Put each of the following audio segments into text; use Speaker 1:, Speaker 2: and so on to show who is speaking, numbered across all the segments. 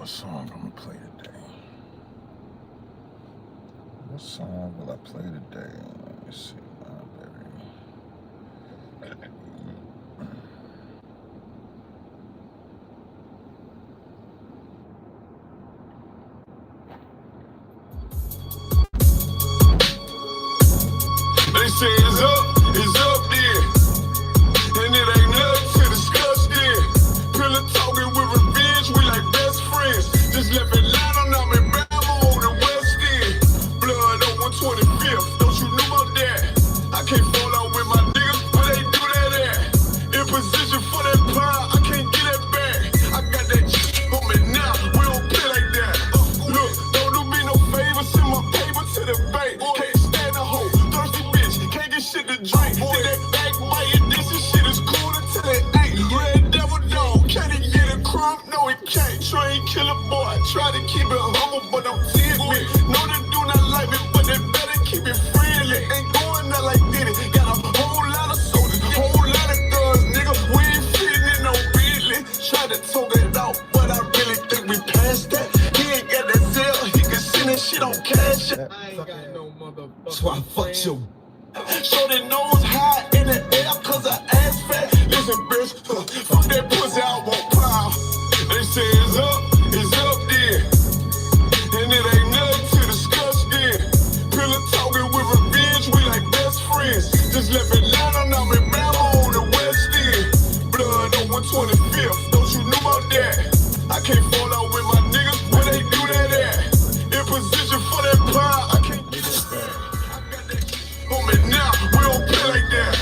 Speaker 1: What song I'm gonna play today? What song will I play today? Let me see.
Speaker 2: They say it's up there, and it ain't nothing to discuss there. Pillow talking with revenge, we like best friends. Just left Atlanta, now I'm in Bama on the West End. Blood on 125th, don't you know about that? I can't fall out with my niggas, where they do that at? In position for that pie, I can't get that back. I got that shit on me now, we don't play like that. Look, don't do me no favors, send my paper to the bank. Can't stand a hoe, thirsty bitch, can't get shit to drink. Boy, that backbiting, this shit is cool until it ain't. Red devil dog, can't he get a crumb? No, he can't. Train killer boy, try to keep it humble, but I'm timid. No, they do not like me, but they better keep it friendly. Ain't going out like Diddy, got a whole lot of soldiers, whole lot of guns, nigga. We ain't fitting in no Bentley. Try to talk it out, but I really think we passed that. He ain't got that Zell, he can send that shit on cash. I ain't got no motherfucker. So I fucked you. Show the nose high in the air, cause I ass fat. Listen, bitch, fuck that pussy, I won't plow. They say it's up there, and it ain't nothing to discuss there. Pillow talking with revenge, we like best friends. Just left Atlanta, now I'm in Bama on the West End. Blood on 125th, don't you know about that? I can't fall out with my niggas, where they do that at? In position for that pie, I can't get it back. I got that shit on me now, we don't play like that.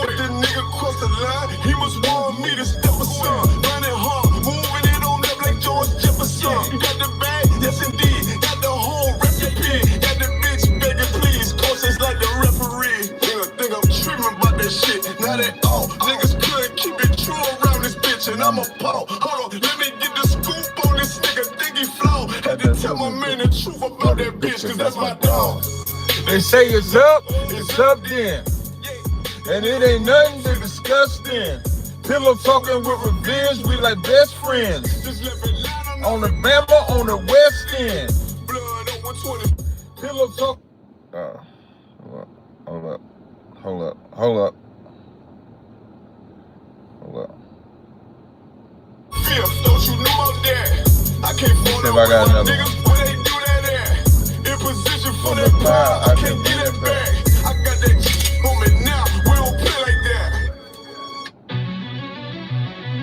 Speaker 2: If the nigga cross the line, he must want me to step aside. Running hard, moving it on up like George Jefferson. Got the bag, yes indeed, got the whole recipe. Got the bitch begging please, courses like the referee. Nigga think I'm tripping about that shit, not at all. Niggas couldn't keep it true around this bitch, and I'm a paw. Hold on, let me get the scoop on this nigga, think he flow. Had to tell my man the truth about that bitch, cause that's my dog.
Speaker 1: They say it's up then, and it ain't nothing to discuss then. Pillow talking with revenge, we like best friends. On the Bama, on the West End.
Speaker 2: Blood on 120.
Speaker 1: Pillow talk. Hold up.
Speaker 2: Fifth, don't you know about that? I can't fall out with my niggas, where they do that at? In position for that pie, I can't get it back. I got that shit on me now, we don't play like that.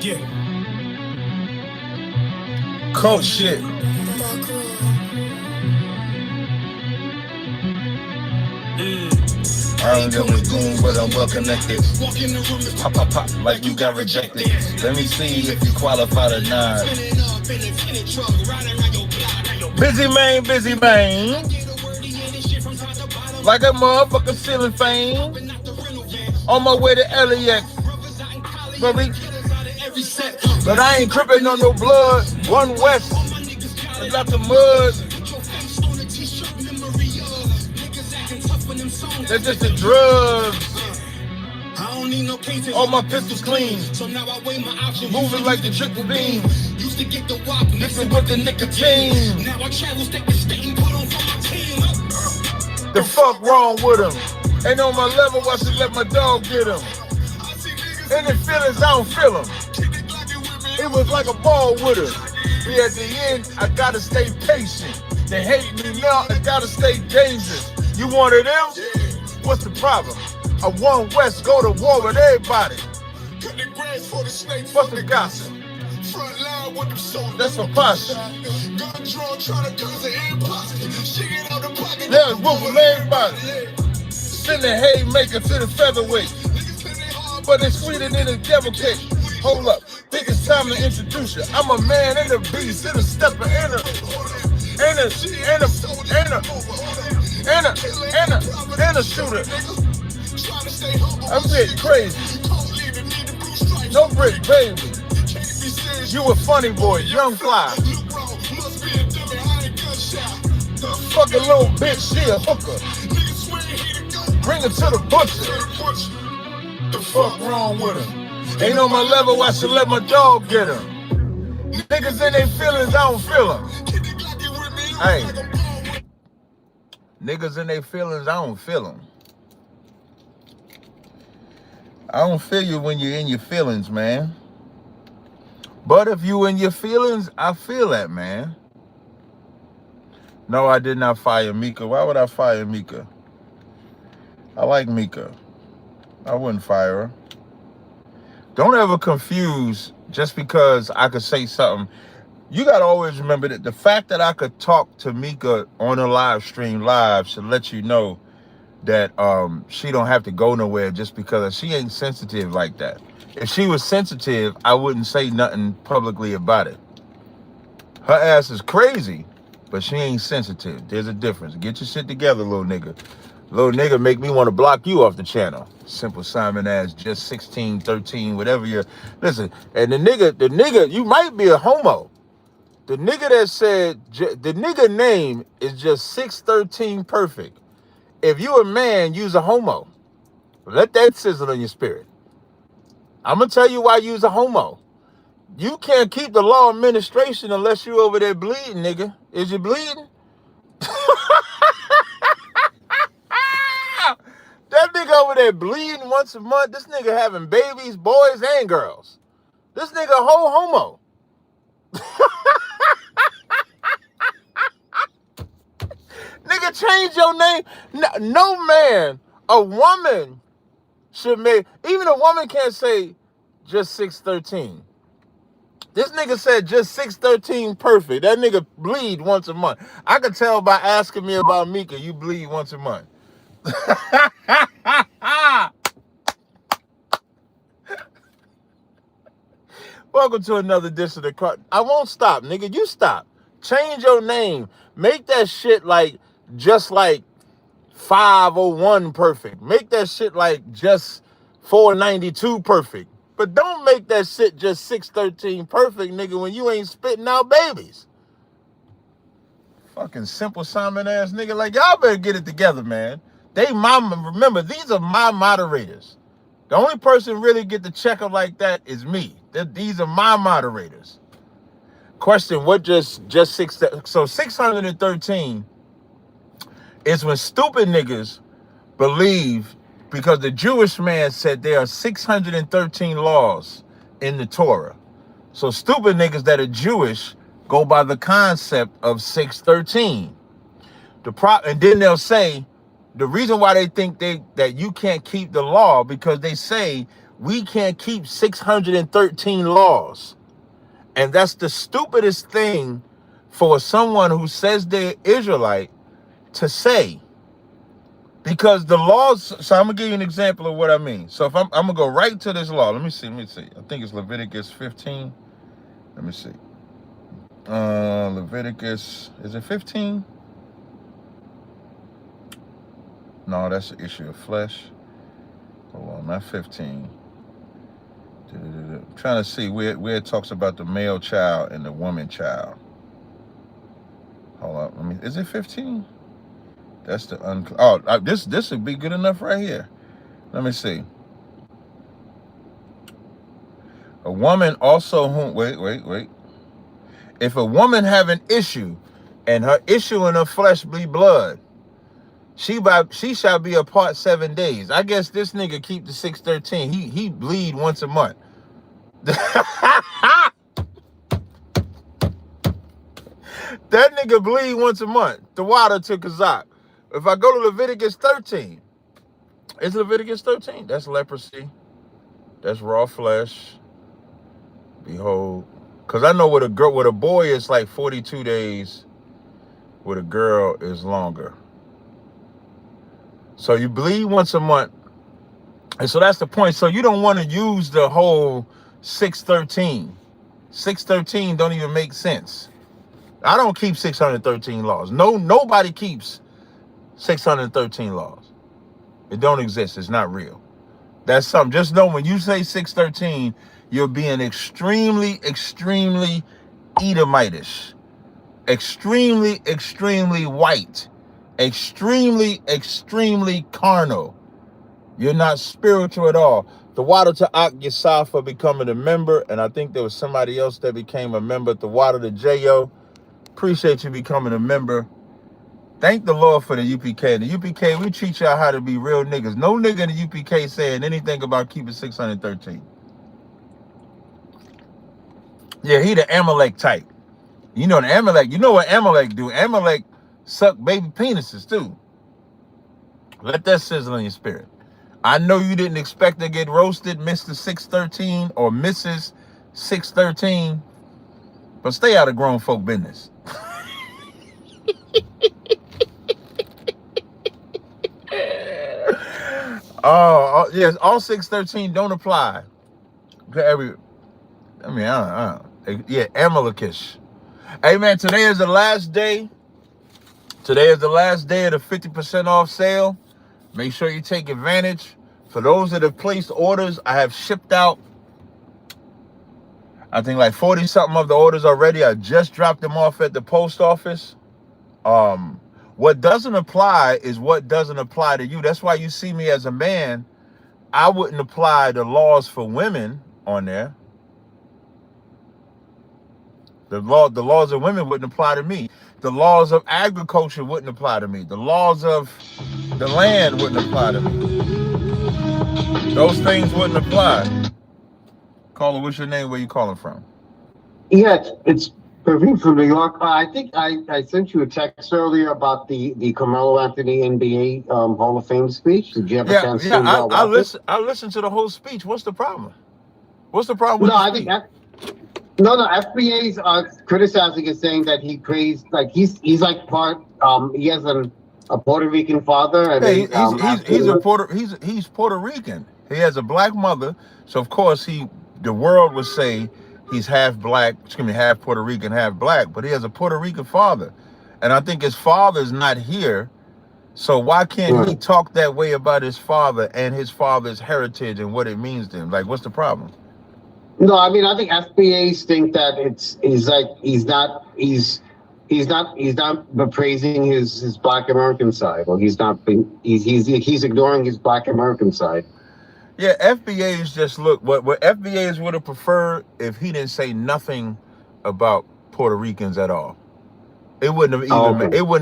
Speaker 2: Yeah.
Speaker 1: Cold shit. I ain't never goon, but I'm well connected. Pop, like you got rejected. Let me see if you qualify to nine. Busy man. Like a motherfucker ceiling fame. On my way to LAX, baby. But I ain't tripping on no blood. One West, I got the mud. They're just the drugs. All my pistols clean. Moving like the triple beam. Mixing with the nicotine. The fuck wrong with him? Ain't on my level, I should let my dog get him. Any feelings, I don't feel them. It was like a ball with her. Be at the end, I gotta stay patient. They hate me now, I gotta stay dangerous. You one of them? What's the problem? I one West, go to war with everybody. What's the gossip? That's a posture. Yeah, whooping everybody. Send the haymaker to the featherweight. But it's sweeter than a devil cake. Hold up, think it's time to introduce you. I'm a man and a beast, and a stepper and a shooter. I'm getting crazy. No brick, baby. You a funny boy, young fly. Fuck a little bitch, she a hooker. Bring her to the butcher. The fuck wrong with her? Ain't on my level, I should let my dog get her. Niggas in their feelings, I don't feel them. Hey, niggas in their feelings, I don't feel them. I don't feel you when you're in your feelings, man. But if you in your feelings, I feel that, man. No, I did not fire Mika. Why would I fire Mika? I like Mika. I wouldn't fire her. Don't ever confuse just because I could say something. You got to always remember that the fact that I could talk to Mika on a live stream live should let you know that she don't have to go nowhere just because she ain't sensitive like that. If she was sensitive, I wouldn't say nothing publicly about it. Her ass is crazy, but she ain't sensitive. There's a difference. Get your shit together, little nigga. Little nigga make me want to block you off the channel. Simple Simon ass, just 16, 13, whatever you're. Listen, and the nigga, you might be a homo. The nigga that said, the nigga name is just 613 perfect. If you a man, you's a homo. Let that sizzle in your spirit. I'm going to tell you why you's a homo. You can't keep the law administration unless you over there bleeding, nigga. Is you bleeding? That nigga over there bleeding once a month. This nigga having babies, boys and girls. This nigga a whole homo. Nigga, change your name. No man, a woman should make, even a woman can't say just 613. This nigga said just 613 perfect. That nigga bleed once a month. I could tell by asking me about Mika, you bleed once a month. Welcome to another edition of the. I won't stop, nigga. You stop. Change your name. Make that shit like just like 501 perfect. Make that shit like just 492 perfect. But don't make that shit just 613 perfect, nigga, when you ain't spitting out babies. Fucking Simple Simon ass nigga. Like, y'all better get it together, man. Remember, these are my moderators. The only person really get to check them like that is me. These are my moderators. Question, what just 613 is when stupid niggas believe, because the Jewish man said there are 613 laws in the Torah. So stupid niggas that are Jewish go by the concept of 613. And then they'll say, the reason why they think that you can't keep the law, because they say we can't keep 613 laws. And that's the stupidest thing for someone who says they're Israelite to say. Because the laws, so I'm going to give you an example of what I mean. So if I'm going to go right to this law. Let me see. I think it's Leviticus 15. Let me see. Leviticus, is it 15? No, that's the issue of flesh. Hold on, not 15. I'm trying to see where it talks about the male child and the woman child. Hold on, is it 15? That's the this would be good enough right here. Let me see. A woman also wait. If a woman have an issue and her issue in her flesh be blood, she shall be apart 7 days. I guess this nigga keep the 613. He bleed once a month. That nigga bleed once a month. The water to Kazakh. If I go to Leviticus 13, it's Leviticus 13. That's leprosy. That's raw flesh. Behold. Because I know with a boy it's like 42 days. With a girl is longer. So you bleed once a month. And so that's the point. So you don't want to use the whole 613. 613 don't even make sense. I don't keep 613 laws. Nobody keeps 613 laws. It don't exist. It's not real. That's something. Just know when you say 613, you're being extremely, extremely Edomitish. Extremely, extremely white. Extremely, extremely carnal. You're not spiritual at all. The water to Ak Yasaf for becoming a member, and I think there was somebody else that became a member. The water to J.O. Appreciate you becoming a member. Thank the Lord for the UPK. The UPK, we teach y'all how to be real niggas. No nigga in the UPK saying anything about keeping 613. Yeah, he the Amalek type. You know the Amalek. You know what Amalek do? Amalek suck baby penises too. Let that sizzle in your spirit. I know you didn't expect to get roasted, Mr. 613 or Mrs. 613, but stay out of grown folk business. Oh, yes, all 613 don't apply to every. Yeah, Amalekish. Hey man, today is the last day. Today is the last day of the 50% off sale. Make sure you take advantage. For those that have placed orders, I have shipped out, I think like 40 something of the orders already. I just dropped them off at the post office. What doesn't apply is what doesn't apply to you. That's why you see me as a man. I wouldn't apply the laws for women on there. The laws of women wouldn't apply to me. The laws of agriculture wouldn't apply to me. The laws of the land wouldn't apply to me. Those things wouldn't apply. Caller, what's your name? Where you calling from?
Speaker 3: Yeah, it's Praveen from New York. I think I sent you a text earlier about the Carmelo Anthony NBA Hall of Fame speech. Did you have a chance to watch it?
Speaker 1: I listened to the whole speech. What's the problem? What's the problem with the speech?
Speaker 3: FBA's criticizing it, saying that he praised, like he's like part. He has a Puerto Rican father. And
Speaker 1: he's Puerto Rican. He has a black mother, so of course the world would say he's half black, half Puerto Rican, half black, but he has a Puerto Rican father, and I think his father's not here. So why can't he talk that way about his father and his father's heritage and what it means to him? Like, what's the problem?
Speaker 3: No, I mean, I think FBAs think that he's not praising his Black American side, or he's ignoring his Black American side.
Speaker 1: Yeah, FBAs just look what FBAs would have preferred if he didn't say nothing about Puerto Ricans at all. It wouldn't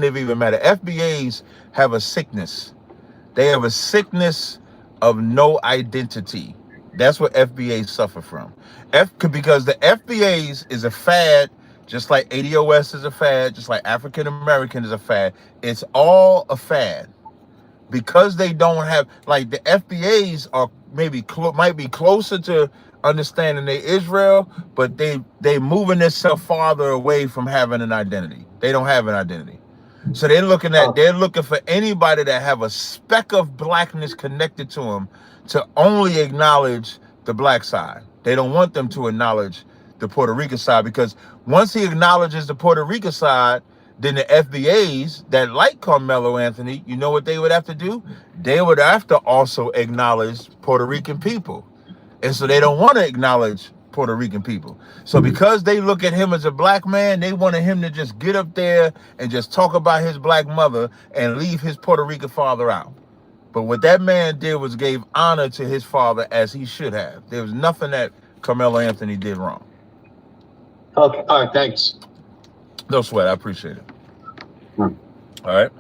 Speaker 1: have even mattered. FBAs have a sickness. They have a sickness of no identity. That's what FBAs suffer from. Because the FBAs is a fad, just like ADOS is a fad, just like African American is a fad. It's all a fad. Because they don't have, like, the FBAs are might be closer to understanding they Israel, but they moving themselves farther away from having an identity. They don't have an identity. So they're looking for anybody that have a speck of blackness connected to them to only acknowledge the black side. They don't want them to acknowledge the Puerto Rican side, because once he acknowledges the Puerto Rican side, then the FBAs that like Carmelo Anthony, you know what they would have to do? They would have to also acknowledge Puerto Rican people. And so they don't want to acknowledge Puerto Rican people. So because they look at him as a black man, they wanted him to just get up there and just talk about his black mother and leave his Puerto Rican father out. But what that man did was gave honor to his father, as he should have. There was nothing that Carmelo Anthony did wrong.
Speaker 3: Okay, all right, thanks.
Speaker 1: No sweat, I appreciate it. All right.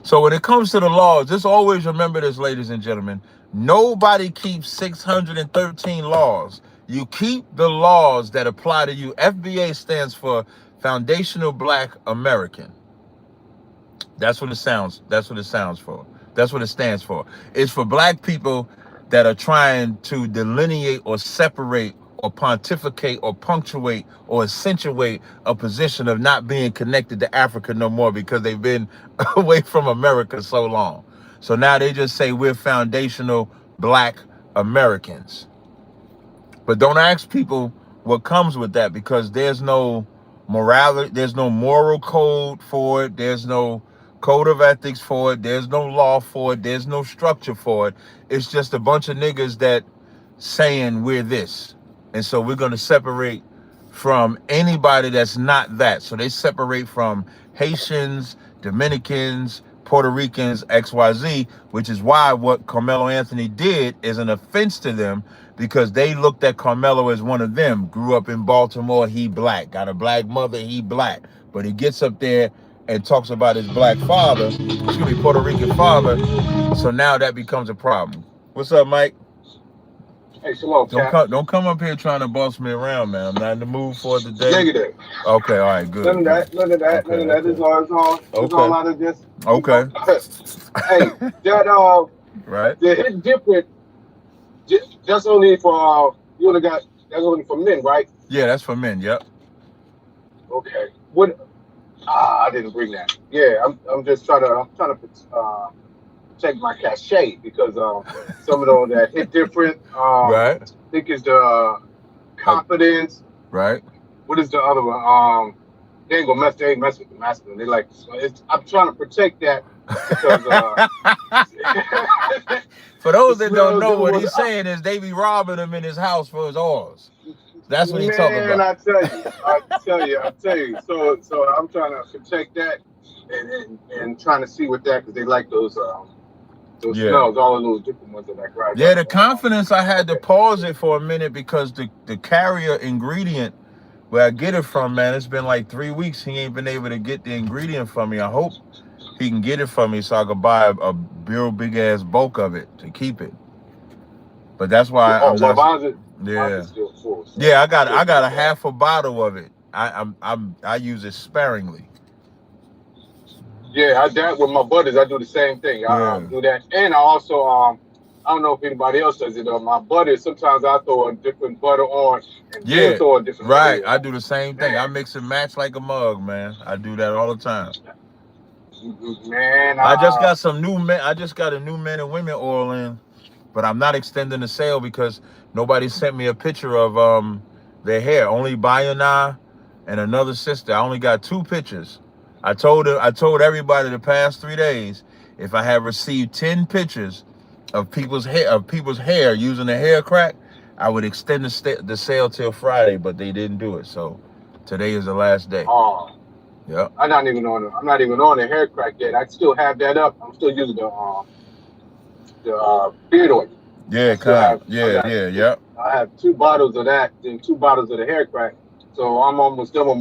Speaker 1: So when it comes to the laws, just always remember this, ladies and gentlemen. Nobody keeps 613 laws. You keep the laws that apply to you. FBA stands for Foundational Black American. That's what it sounds. That's what it sounds for. That's what it stands for. It's for black people that are trying to delineate or separate or pontificate or punctuate or accentuate a position of not being connected to Africa no more, because they've been away from America so long. So now they just say we're foundational Black Americans. But don't ask people what comes with that, because there's no morality, there's no moral code for it, there's no code of ethics for it, there's no law for it, there's no structure for it. It's just a bunch of niggas that saying we're this. And so we're going to separate from anybody that's not that. So they separate from Haitians, Dominicans, Puerto Ricans, XYZ, which is why what Carmelo Anthony did is an offense to them because they looked at Carmelo as one of them. Grew up in Baltimore, he black. Got a black mother, he black. But he gets up there and talks about his black father, Puerto Rican father. So now that becomes a problem. What's up, Mike?
Speaker 4: Hey, shalom,
Speaker 1: don't come up here trying to boss me around, man. I'm not in the mood for it today.
Speaker 4: Negative.
Speaker 1: Okay, all right, good.
Speaker 4: None of that. Okay. It's all out of this.
Speaker 1: Okay.
Speaker 4: Hey, that
Speaker 1: right.
Speaker 4: The hit different. That's only for you would have got. That's only for men, right?
Speaker 1: Yeah, that's for men. Yep.
Speaker 4: Okay. What? I didn't bring that. Yeah, I'm just trying to check my cachet because some of those that hit different.
Speaker 1: Right.
Speaker 4: I think it's the confidence.
Speaker 1: Right.
Speaker 4: What is the other one? They ain't mess with the masculine. They like. I'm trying to protect that because.
Speaker 1: For those that don't know, what he's saying is they be robbing him in his house for his oils. That's what he's talking about.
Speaker 4: Man, I tell you. So I'm trying to protect that and trying to see what that because they like those smells, all of those different ones that like right.
Speaker 1: Yeah, the confidence I had to pause it for a minute because the carrier ingredient where I get it from, man, it's been like 3 weeks. He ain't been able to get the ingredient from me. I hope he can get it from me so I can buy a real big ass bulk of it to keep it. But that's why I got a half a bottle of it. I use it sparingly.
Speaker 4: Yeah, I did with my buddies. I do the same thing. I do that, and I also I don't know if anybody else does it. My buddies sometimes I throw a different butter on, and then throw a different.
Speaker 1: Right, I do the same thing. I mix and match like a mug, man. I do that all the time.
Speaker 4: Man,
Speaker 1: I just got some new men. I just got a new men and women oil in, but I'm not extending the sale because nobody sent me a picture of their hair. Only Bayana and another sister. I only got 2 pictures. I told everybody the past 3 days if I have received 10 pictures of people's hair using the hair crack, I would extend the sale till Friday, but they didn't do it. So today is the last day.
Speaker 4: Oh.
Speaker 1: Yeah.
Speaker 4: I'm not even on the hair crack yet. I still have that up. I'm still using the beard oil.
Speaker 1: Yeah, yeah.
Speaker 4: I have 2 bottles of that and 2 bottles of the hair crack. So I'm almost done with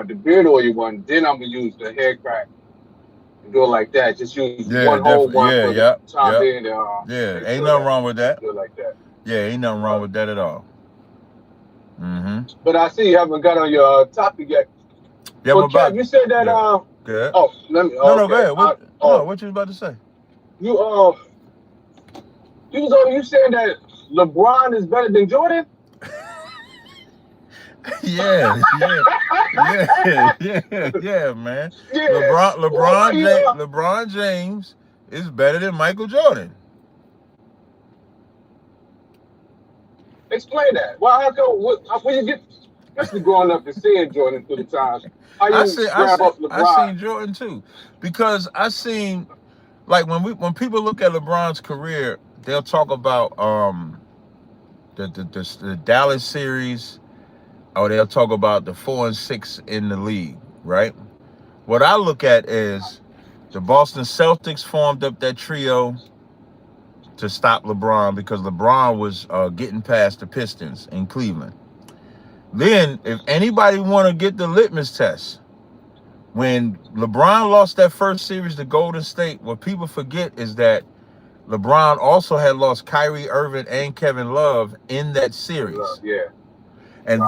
Speaker 4: the beard oil one. Then I'm gonna use the hair crack and do it like that. Just use one whole one for the top end.
Speaker 1: Ain't nothing wrong with that.
Speaker 4: Do it like that.
Speaker 1: Yeah, ain't nothing wrong with that at all. Mm-hmm.
Speaker 4: But I see you haven't got on your topic yet.
Speaker 1: Yeah,
Speaker 4: well, Kat, you said that.
Speaker 1: Good.
Speaker 4: Oh, let me.
Speaker 1: No, go ahead. What you about to say?
Speaker 4: You saying that LeBron is better than Jordan?
Speaker 1: yeah, man. Yeah. LeBron James is better than Michael Jordan.
Speaker 4: Explain that. Well, how come? When you get, especially growing up and seeing Jordan through the times, I
Speaker 1: seen Jordan too, because I seen like when people look at LeBron's career, they'll talk about the Dallas series, or they'll talk about the 4 and 6 in the league, right? What I look at is the Boston Celtics formed up that trio to stop LeBron because LeBron was getting past the Pistons in Cleveland. Then, if anybody want to get the litmus test, when LeBron lost that first series to Golden State, what people forget is that LeBron also had lost Kyrie Irving and Kevin Love in that series. And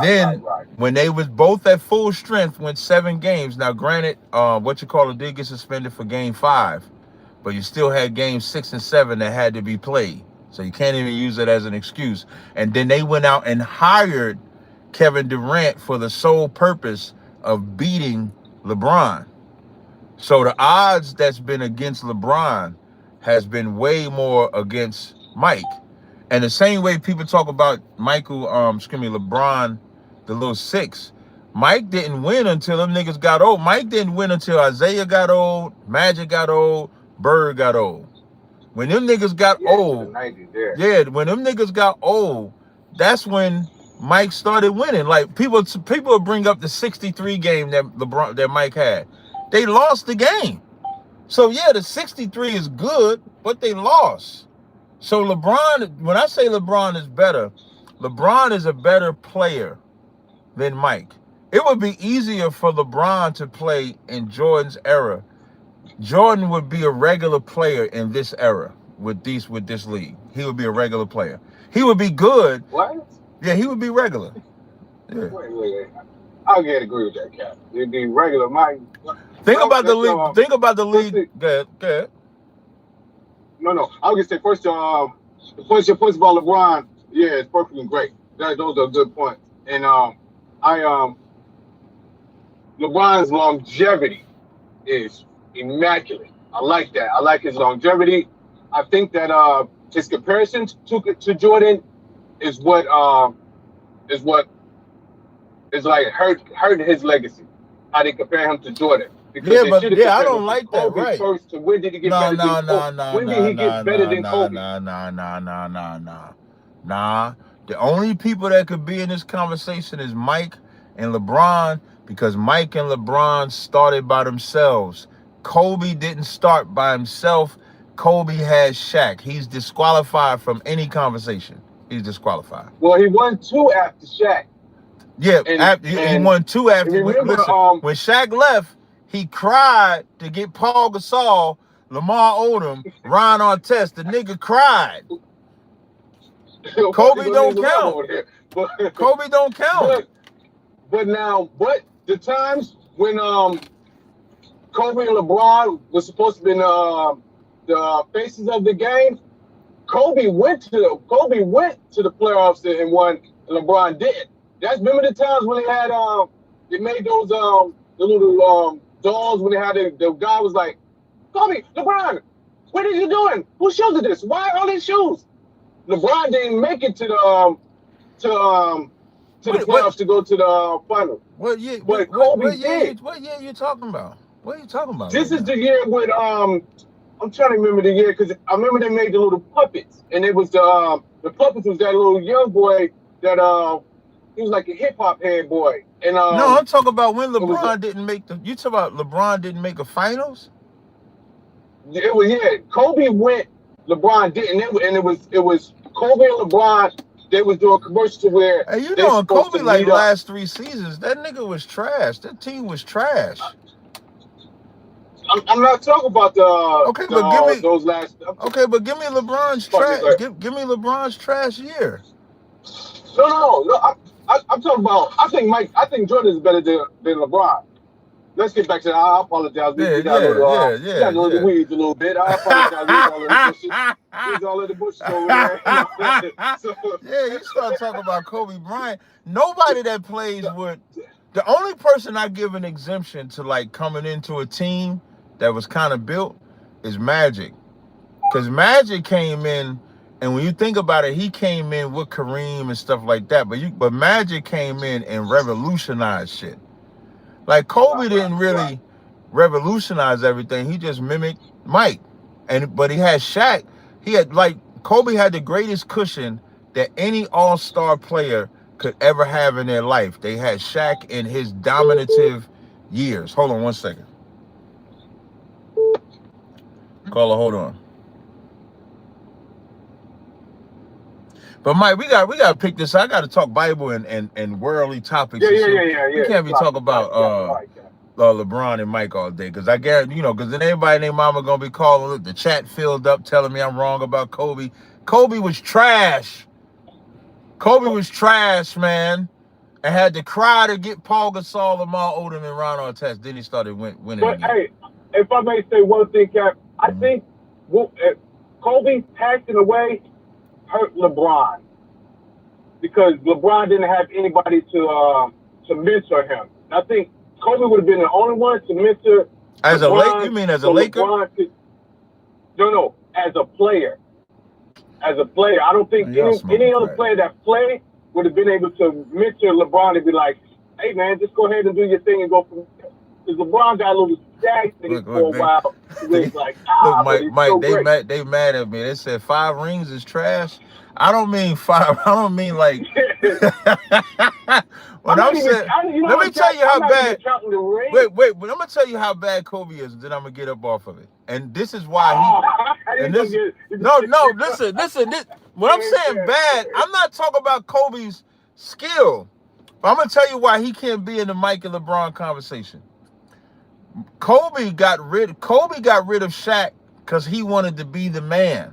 Speaker 1: when they was both at full strength, went 7 games. Now, granted, did get suspended for Game 5, but you still had Games 6 and 7 that had to be played. So you can't even use it as an excuse. And then they went out and hired Kevin Durant for the sole purpose of beating LeBron. So the odds that's been against LeBron has been way more against Mike. And the same way people talk about LeBron, the little 6, Mike didn't win until them niggas got old. Mike didn't win until Isaiah got old, Magic got old, Bird got old. When them niggas got old, when them niggas got old, that's when Mike started winning. Like people bring up the 63 game that Mike had. They lost the game. So yeah, the 63 is good, but they lost. So LeBron, when I say LeBron is better, LeBron is a better player than Mike. It would be easier for LeBron to play in Jordan's era. Jordan would be a regular player in this era with this league. He would be a regular player. He would be good.
Speaker 4: What?
Speaker 1: Yeah, he would be regular. Yeah.
Speaker 4: Wait. I can't agree with that, Cap. It'd be regular.
Speaker 1: Think about the league. Think about the league. Go ahead.
Speaker 4: No. I was gonna say first. Your points about LeBron. Yeah, it's perfectly great. Those are good points. And LeBron's longevity is immaculate. I like that. I like his longevity. I think that his comparison to Jordan is what is like hurt his legacy. How they compare him to Jordan. Because
Speaker 1: I don't like that. Right.
Speaker 4: First, so when did he get better than Kobe? When did he get better than Kobe?
Speaker 1: Nah. The only people that could be in this conversation is Mike and LeBron, because Mike and LeBron started by themselves. Kobe didn't start by himself. Kobe had Shaq. He's disqualified from any conversation. He's disqualified.
Speaker 4: Well, he won 2 after Shaq.
Speaker 1: Yeah, he won 2 after.
Speaker 4: Remember,
Speaker 1: when Shaq left, he cried to get Paul Gasol, Lamar Odom, Ron Artest. The nigga cried. Kobe don't count. Kobe don't count.
Speaker 4: But the times when Kobe and LeBron was supposed to be the faces of the game, Kobe went to the playoffs and won, and LeBron didn't. Remember the times when they made those the little dolls when they had the guy was like, Kobe, LeBron, what are you doing? Whose shoes are this? Why all these shoes? LeBron didn't make it to the playoffs to go to the final.
Speaker 1: What year?
Speaker 4: But Kobe
Speaker 1: did. What year are you talking about? What are you talking about?
Speaker 4: This is the year with I'm trying to remember the year because I remember they made the little puppets, and it was the puppets was that little young boy that he was like a hip hop head boy. And
Speaker 1: no, I'm talking about when LeBron didn't make the. You talking about LeBron didn't make a finals?
Speaker 4: It was Kobe went, LeBron didn't, and it was Kobe and LeBron. They was doing commercials where
Speaker 1: hey, you know, Kobe like last 3 seasons, that nigga was trash. That team was trash.
Speaker 4: I'm not talking about
Speaker 1: but give me
Speaker 4: those last.
Speaker 1: Okay, but give me LeBron's trash. Give me LeBron's trash year.
Speaker 4: No. I'm talking about. I think Jordan is better than LeBron. Let's get back to that. I apologize. We got the weeds a little bit. I apologize. He's all in the bushes over there.
Speaker 1: Yeah, you start talking about Kobe Bryant. Nobody that plays with. The only person I give an exemption to, like, coming into a team that was kind of built is Magic. Because Magic came in, and when you think about it, he came in with Kareem and stuff like that. But Magic came in and revolutionized shit. Like, Kobe didn't really revolutionize everything. He just mimicked Mike. But he had Shaq. Kobe had the greatest cushion that any all-star player could ever have in their life. They had Shaq in his dominative years. Hold on 1 second. Caller, hold on. But Mike, we got to pick this. I got to talk Bible and worldly topics.
Speaker 4: Yeah.
Speaker 1: We can't be talking about LeBron and Mike all day, because I guarantee, because then everybody and their mama gonna be calling. Look, the chat filled up, telling me I'm wrong about Kobe. Kobe was trash. Kobe was trash, man, and had to cry to get Paul Gasol, Lamar Odom, and Ron Artest. Then he started winning.
Speaker 4: But
Speaker 1: again.
Speaker 4: hey, if I may say one thing, Cap, I think Kobe passing away hurt LeBron, because LeBron didn't have anybody to mentor him. I think Kobe would have been the only one to mentor.
Speaker 1: As LeBron, a Laker, you mean as a Laker?
Speaker 4: No, as a player. As a player, I don't think any other player that played would have been able to mentor LeBron and be like, "Hey man, just go ahead and do your thing and go from there." Because LeBron got a little stagnated for a while. It was like,
Speaker 1: Mike, they mad at me. They said 5 rings is trash. I don't mean 5. I don't mean like. When I'm saying, let me tell you how bad. Wait, but I'm gonna tell you how bad Kobe is. Then I'm gonna get up off of it. And this is why he. And this, no. Listen. When I'm saying bad, I'm not talking about Kobe's skill. But I'm gonna tell you why he can't be in the Mike and LeBron conversation. Kobe got rid of Shaq because he wanted to be the man.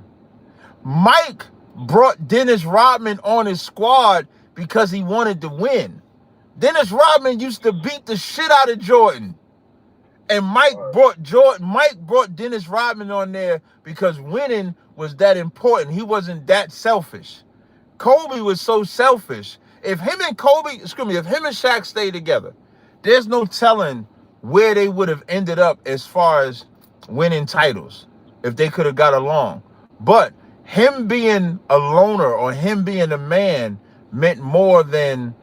Speaker 1: Mike brought Dennis Rodman on his squad because he wanted to win. Dennis Rodman used to beat the shit out of Jordan. And Mike brought Dennis Rodman on there because winning was that important. He wasn't that selfish. Kobe was so selfish. If him and Shaq stayed together, there's no telling where they would have ended up as far as winning titles if they could have got along. But him being a loner or him being a man meant more than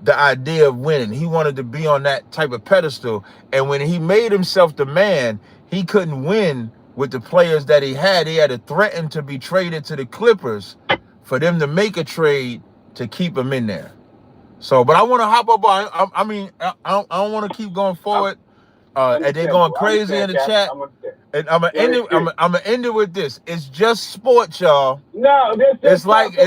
Speaker 1: the idea of winning. He wanted to be on that type of pedestal. And when he made himself the man, he couldn't win with the players that he had. He had to threaten to be traded to the Clippers for them to make a trade to keep him in there. So, but I want to hop up on, I don't want to keep going forward. And they're going crazy in the chat. And I'm gonna end it with this. It's just sports, y'all. No, it's like No.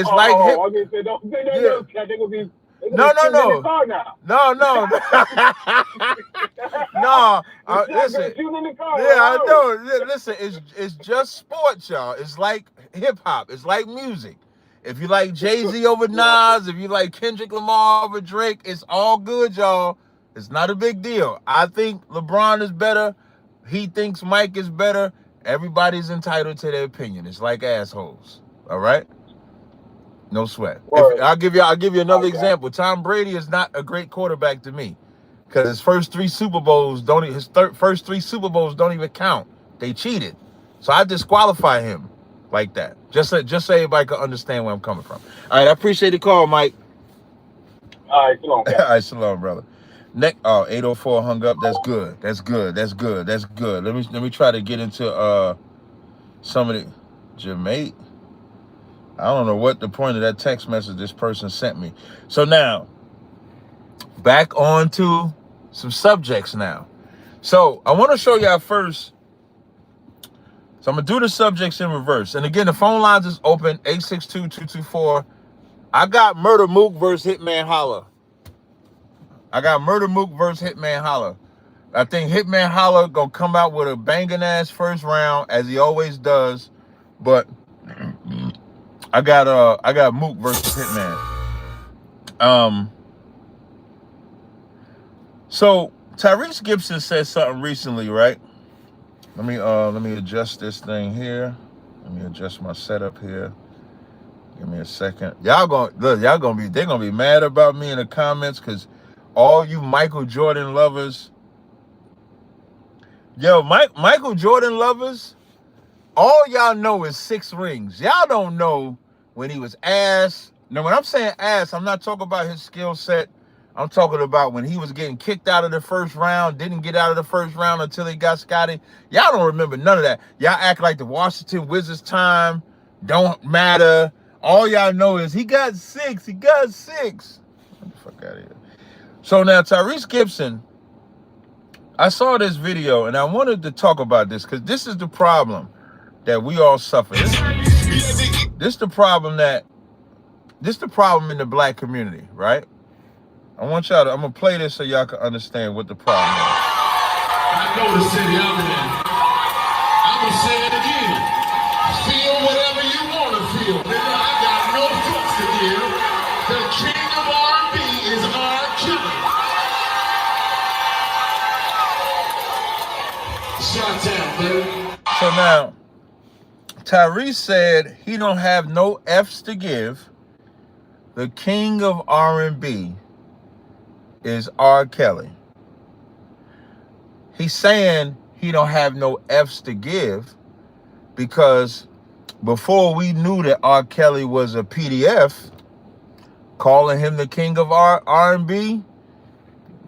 Speaker 1: Listen. Yeah, I know. Listen, it's just sports, y'all. It's like hip hop. It's like music. If you like Jay-Z over Nas, if you like Kendrick Lamar over Drake, it's all good, y'all. It's not a big deal. I think LeBron is better. He thinks Mike is better. Everybody's entitled to their opinion. It's like assholes. All right? No sweat. I'll give you another example. Tom Brady is not a great quarterback to me because his first 3 Super Bowls don't even count. They cheated. So I disqualify him like that. Just so everybody can understand where I'm coming from. All right, I appreciate the call, Mike.
Speaker 4: All right, shalom.
Speaker 1: All right, shalom, brother. 804 hung up. That's good. Let me try to get into some of the Jamaica. I don't know what the point of that text message this person sent me. So now, back on to some subjects now. So I want to show y'all first. So I'm going to do the subjects in reverse. And again, the phone lines is open, 862-224. I got Murder Mook versus Hitman Holla. I think Hitman Holla going to come out with a banging ass first round, as he always does. But I got Mook versus Hitman. So Tyrese Gibson said something recently, right? Let me adjust this thing here. Let me adjust my setup here. Give me a second. They're gonna be mad about me in the comments because all you Michael Jordan lovers. Yo, Michael Jordan lovers, all y'all know is 6 rings. Y'all don't know when he was ass. Now, when I'm saying ass, I'm not talking about his skill set. I'm talking about when he was getting kicked out of the first round, didn't get out of the first round until he got Scotty. Y'all don't remember none of that. Y'all act like the Washington Wizards time don't matter. All y'all know is he got 6. Get the fuck out of here. So now Tyrese Gibson, I saw this video and I wanted to talk about this because this is the problem that we all suffer. This the problem in the black community, right? I'm gonna play this so y'all can understand what the problem is.
Speaker 2: I know the city I'm in. I'm gonna say it again. Feel whatever you want to feel. Nigga, I got no fucks to give. The king of R&B is R. Kelly. Shut down, baby.
Speaker 1: So now, Tyrese said he don't have no F's to give. The king of R&B is R. Kelly. He's saying he don't have no F's to give because before we knew that R. Kelly was a PDF, calling him the king of R&B,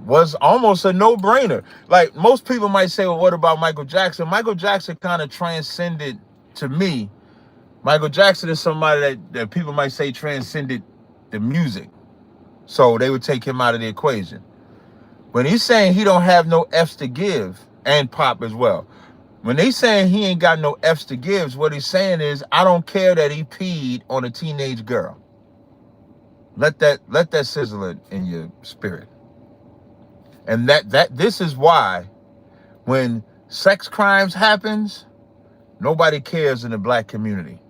Speaker 1: was almost a no-brainer. Like, most people might say, well, what about Michael Jackson? Michael Jackson kind of transcended, to me, Michael Jackson is somebody that people might say transcended the music. So they would take him out of the equation. When he's saying he don't have no F's to give, and pop as well. When they saying he ain't got no F's to give, what he's saying is, I don't care that he peed on a teenage girl. Let that sizzle in your spirit. And this is why when sex crimes happens, nobody cares in the black community.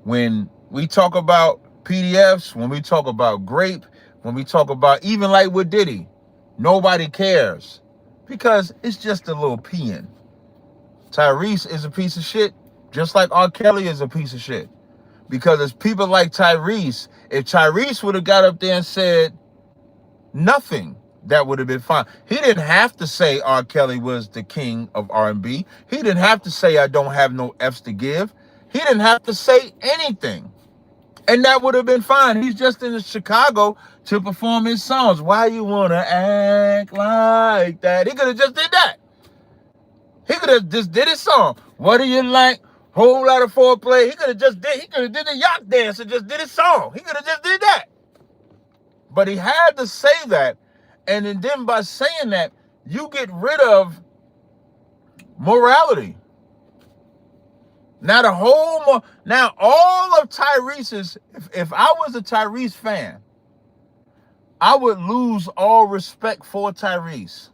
Speaker 1: When we talk about PDFs, when we talk about grape, when we talk about even like with Diddy, nobody cares because it's just a little peeing. Tyrese is a piece of shit, just like R. Kelly is a piece of shit. Because it's people like Tyrese, if Tyrese would have got up there and said nothing, that would have been fine. He didn't have to say R. Kelly was the king of R&B. He didn't have to say I don't have no F's to give. He didn't have to say anything. And that would have been fine. He's just in Chicago to perform his songs. Why you want to act like that? He could have just did that. He could have just did his song. What do you like? Whole lot of foreplay. He could have did the yacht dance and just did his song. He could have just did that. But he had to say that. And then by saying that, you get rid of morality. Now all of Tyrese's, if I was a Tyrese fan, I would lose all respect for Tyrese.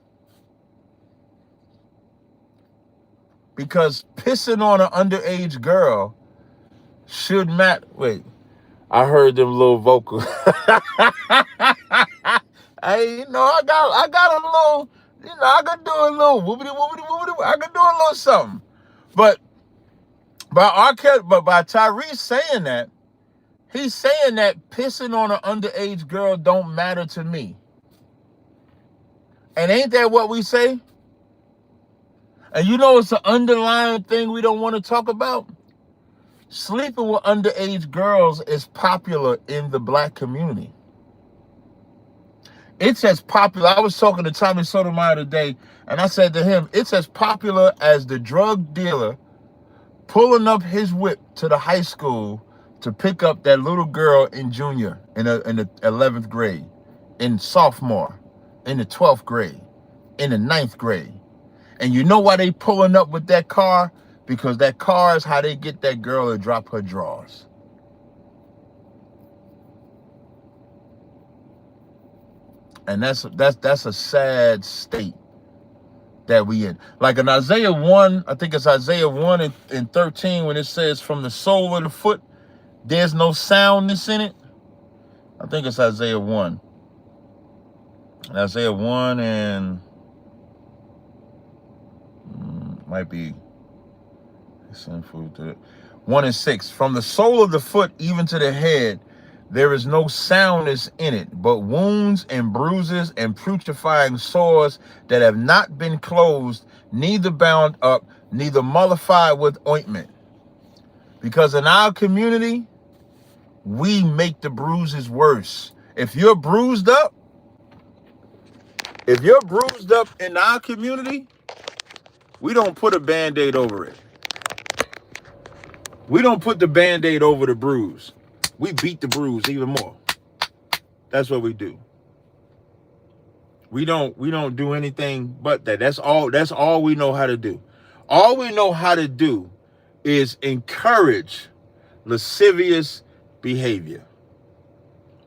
Speaker 1: Because pissing on an underage girl should matter. Wait, I heard them little vocals. I got a little, I could do a little whoopity whoopity whoopity. I could do a little something. But by Tyrese saying that, he's saying that pissing on an underage girl don't matter to me. And ain't that what we say? And it's an underlying thing we don't want to talk about. Sleeping with underage girls is popular in the black community. It's as popular. I was talking to Tommy Sotomayor today, and I said to him, it's as popular as the drug dealer pulling up his whip to the high school to pick up that little girl in junior, in the 11th grade, in sophomore, in the 12th grade, in the 9th grade. And you know why they pulling up with that car? Because that car is how they get that girl to drop her drawers. And that's a sad state that we in. Like in Isaiah 1, I think it's Isaiah 1 and 13, when it says from the sole of the foot, there's no soundness in it. I think it's Isaiah 1. Isaiah 1 and might be 1 and 6. From the sole of the foot even to the head, there is no soundness in it, but wounds and bruises and putrefying sores that have not been closed, neither bound up, neither mollified with ointment. Because in our community, we make the bruises worse. If you're bruised up in our community, we don't put a Band-Aid over it. We don't put the Band-Aid over the bruise. We beat the bruise even more. That's what we do. We don't do anything but that. That's all we know how to do. All we know how to do is encourage lascivious behavior.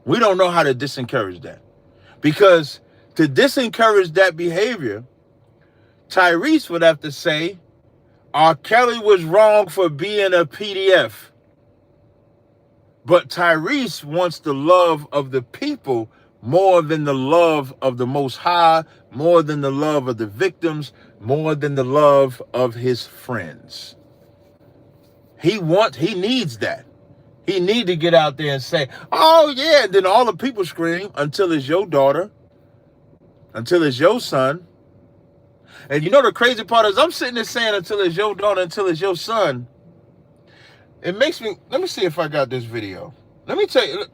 Speaker 1: We don't know how to disencourage that. Because to disencourage that behavior, Tyrese would have to say, R. Kelly was wrong for being a PDF. But Tyrese wants the love of the people more than the love of the Most High, more than the love of the victims, more than the love of his friends. He needs that. He need to get out there and say, oh yeah, and then all the people scream until it's your daughter, until it's your son. And the crazy part is I'm sitting there saying until it's your daughter, until it's your son. It makes me, let me see if I got this video. Let me tell you,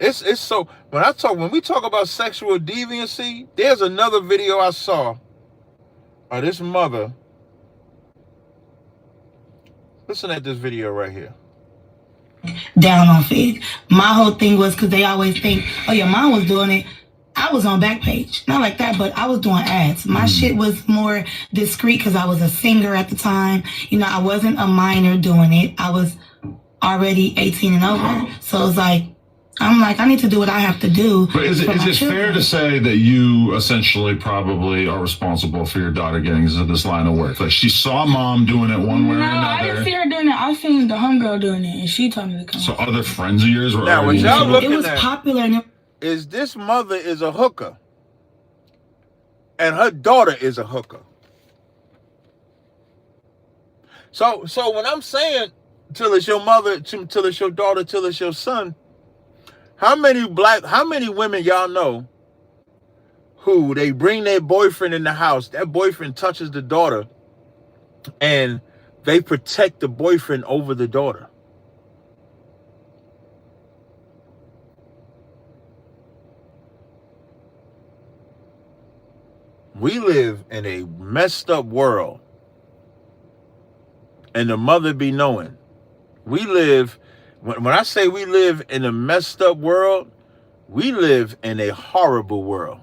Speaker 1: It's so when we talk about sexual deviancy, there's another video I saw of this mother. Listen at this video right here.
Speaker 5: Down on Fig. My whole thing was because they always think, oh, your mom was doing it. I was on Backpage. Not like that, but I was doing ads. My shit was more discreet because I was a singer at the time. You know, I wasn't a minor doing it. I was already 18 and over. So it's like, I'm like, I need to do what I have to do.
Speaker 6: But is it fair to say that you essentially probably are responsible for your daughter getting into this line of work? Like, she saw mom doing it one way or another.
Speaker 5: No, I didn't see her doing it. I seen the homegirl doing it, and she told me to come.
Speaker 6: So other friends of yours were
Speaker 1: now,
Speaker 6: already
Speaker 1: y'all looking
Speaker 5: it was
Speaker 1: at
Speaker 5: popular.
Speaker 1: Is this mother is a hooker, and her daughter is a hooker. So when I'm saying till it's your mother, till it's your daughter, till it's your son, how many women y'all know who they bring their boyfriend in the house, that boyfriend touches the daughter, and they protect the boyfriend over the daughter? We live in a messed up world, and the mother be knowing. We live, when I say we live in a messed up world, we live in a horrible world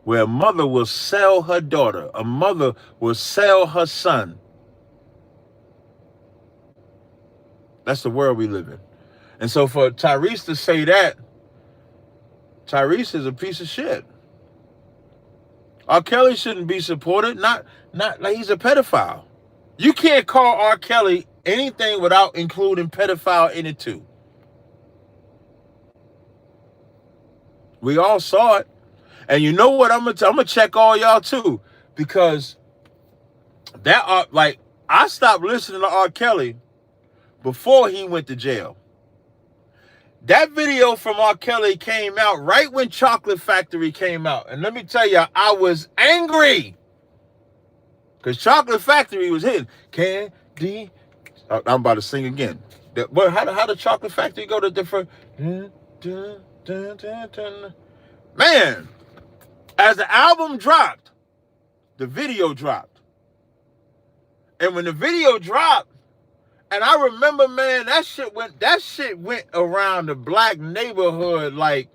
Speaker 1: where a mother will sell her daughter, a mother will sell her son. That's the world we live in. And so for Tyrese to say that, Tyrese is a piece of shit. R. Kelly shouldn't be supported. Not like he's a pedophile. You can't call R. Kelly anything without including pedophile in it too. We all saw it. And you know what? I'm gonna check all y'all too, because I stopped listening to R. Kelly before he went to jail. That video from R. Kelly came out right when Chocolate Factory came out. And let me tell you, I was angry. Because Chocolate Factory was hitting. Candy. I'm about to sing again. How did Chocolate Factory go to different? Man, as the album dropped, the video dropped. And when the video dropped, and I remember, man, that shit went around the black neighborhood like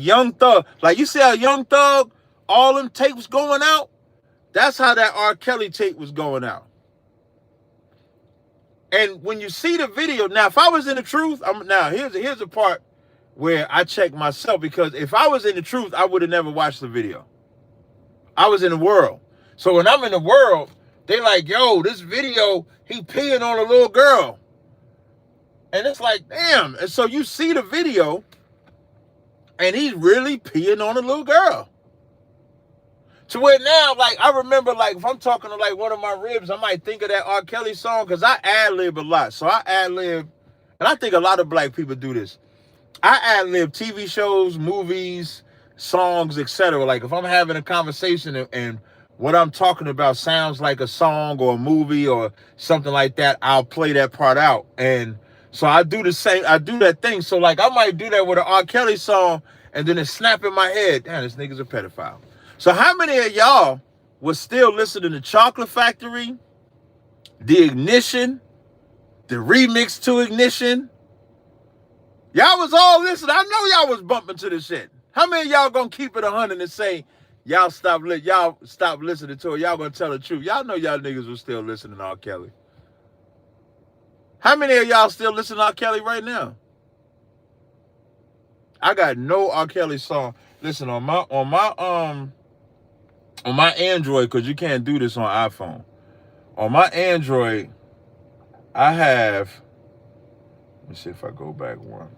Speaker 1: Young Thug. Like, you see how Young Thug, all them tapes going out? That's how that R. Kelly tape was going out. And when you see the video, now, if I was in the truth, here's the part where I check myself, because if I was in the truth, I would have never watched the video. I was in the world. So when I'm in the world, they like, yo, this video, he peeing on a little girl. And it's like, damn. And so you see the video, and he's really peeing on a little girl. To where now, like, I remember, like, if I'm talking to, like, one of my ribs, I might think of that R. Kelly song, because I ad-lib a lot. So I ad-lib, and I think a lot of black people do this. I ad-lib TV shows, movies, songs, etc. Like, if I'm having a conversation and what I'm talking about sounds like a song or a movie or something like that, I'll play that part out. And so I do the same, I do that thing. So, like, I might do that with an R. Kelly song, and then it snap in my head, damn, this nigga's a pedophile. So how many of y'all was still listening to Chocolate Factory, The Ignition, the remix to Ignition? Y'all was all listening. I know y'all was bumping to this shit. How many of y'all gonna keep it 100 and say, y'all stop listening to it? Y'all gonna tell the truth? Y'all know y'all niggas was still listening to R. Kelly. How many of y'all still listening to R. Kelly right now? I got no R. Kelly song. Listen, on my Android, because you can't do this on iPhone. On my Android, I have, let me see if I go back one.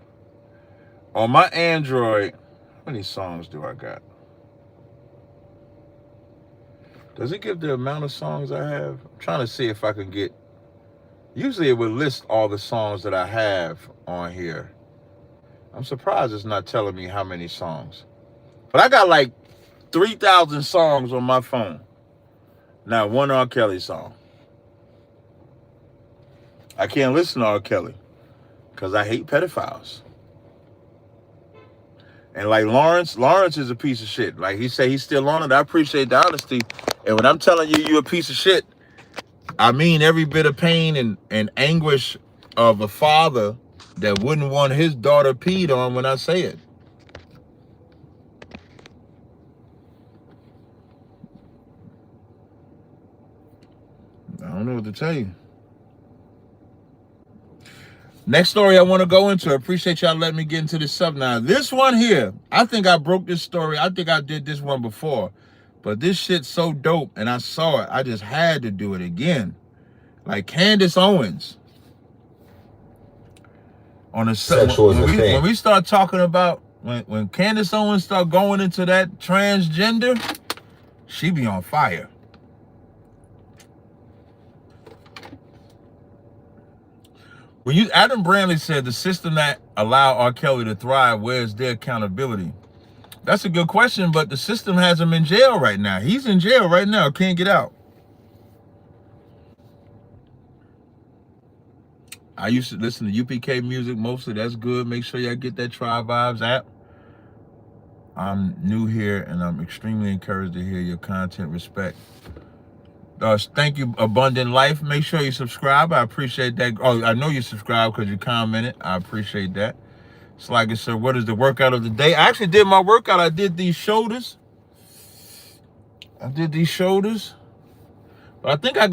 Speaker 1: On my Android, how many songs do I got? Does it give the amount of songs I have? I'm trying to see if I can get, usually it would list all the songs that I have on here. I'm surprised it's not telling me how many songs. But I got like 3,000 songs on my phone. Not one R. Kelly song. I can't listen to R. Kelly because I hate pedophiles. And like Lawrence is a piece of shit. Like he say he's still on it. I appreciate the honesty. And when I'm telling you a piece of shit, I mean every bit of pain and anguish of a father that wouldn't want his daughter peed on when I say it. I don't know what to tell you. Next story I want to go into. I appreciate y'all letting me get into this stuff now. This one here, I think I broke this story. I think I did this one before. But this shit's so dope, and I saw it. I just had to do it again. Like Candace Owens. On a when we start talking about when Candace Owens start going into that transgender, she be on fire. When Adam Brantley said the system that allowed R. Kelly to thrive, where's their accountability? That's a good question, but the system has him in jail right now. He's in jail right now, can't get out. I used to listen to UPK music mostly. That's good. Make sure y'all get that Tribe Vibes app. I'm new here, and I'm extremely encouraged to hear your content. Respect. Thank you, Abundant Life. Make sure you subscribe. I appreciate that. Oh, I know you subscribe because you commented. I appreciate that. It's like I said, what is the workout of the day? I actually did my workout. I did these shoulders. But I think I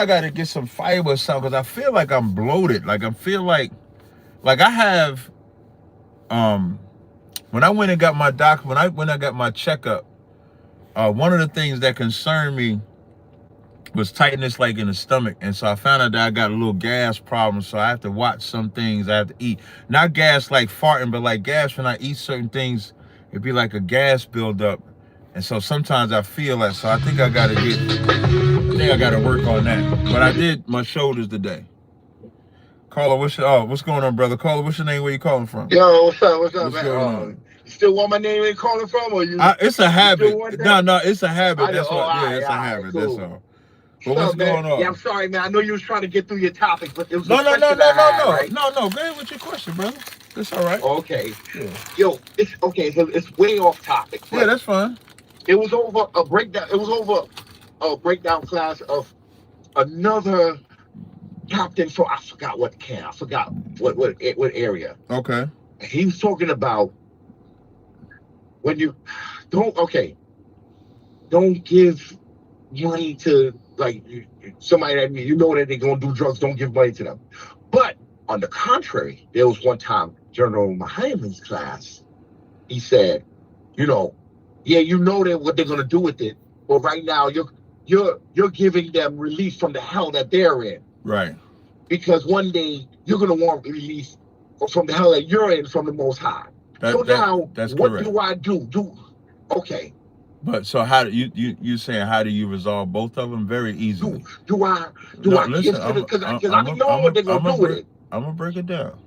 Speaker 1: gotta get some fiber or something because I feel like I'm bloated. Like I feel like I have when I went and got my when I got my checkup, one of the things that concerned me was tightness like in the stomach. And so I found out that I got a little gas problem. So I have to watch some things I have to eat. Not gas like farting, but like gas when I eat certain things, it'd be like a gas buildup. And so sometimes I feel that. So I think I gotta work on that. But I did my shoulders today. Caller, what's going on, brother? Caller, what's your name? Where you calling from?
Speaker 7: Yo, what's up, man? You still want my name and calling from, or you?
Speaker 1: It's a habit. No, it's a habit. That's what. Yeah, it's a habit. Cool. That's all. But what's going on?
Speaker 7: Yeah, I'm sorry, man. I know you was trying to get through your topic, but it was
Speaker 1: no.
Speaker 7: Right?
Speaker 1: Go ahead with your question, brother. That's all right.
Speaker 7: Okay.
Speaker 1: Yeah.
Speaker 7: Yo, it's okay. So it's way off topic.
Speaker 1: Yeah, that's fine.
Speaker 7: It was over a breakdown. It was over a breakdown class of another captain. So I forgot what camp. I forgot what area.
Speaker 1: Okay.
Speaker 7: He was talking about when you don't give money to like somebody that you know that they're gonna do drugs. Don't give money to them. But on the contrary, there was one time General Muhammad's class. He said, you know that what they're gonna do with it. But right now, you're giving them relief from the hell that they're in.
Speaker 1: Right.
Speaker 7: Because one day you're gonna want relief from the hell that you're in from the Most High.
Speaker 1: That's
Speaker 7: what
Speaker 1: correct.
Speaker 7: do I do? Okay.
Speaker 1: But so how do you saying how do you resolve both of them? Very easily.
Speaker 7: Because I know what they're gonna do with it.
Speaker 1: I'm gonna break it down.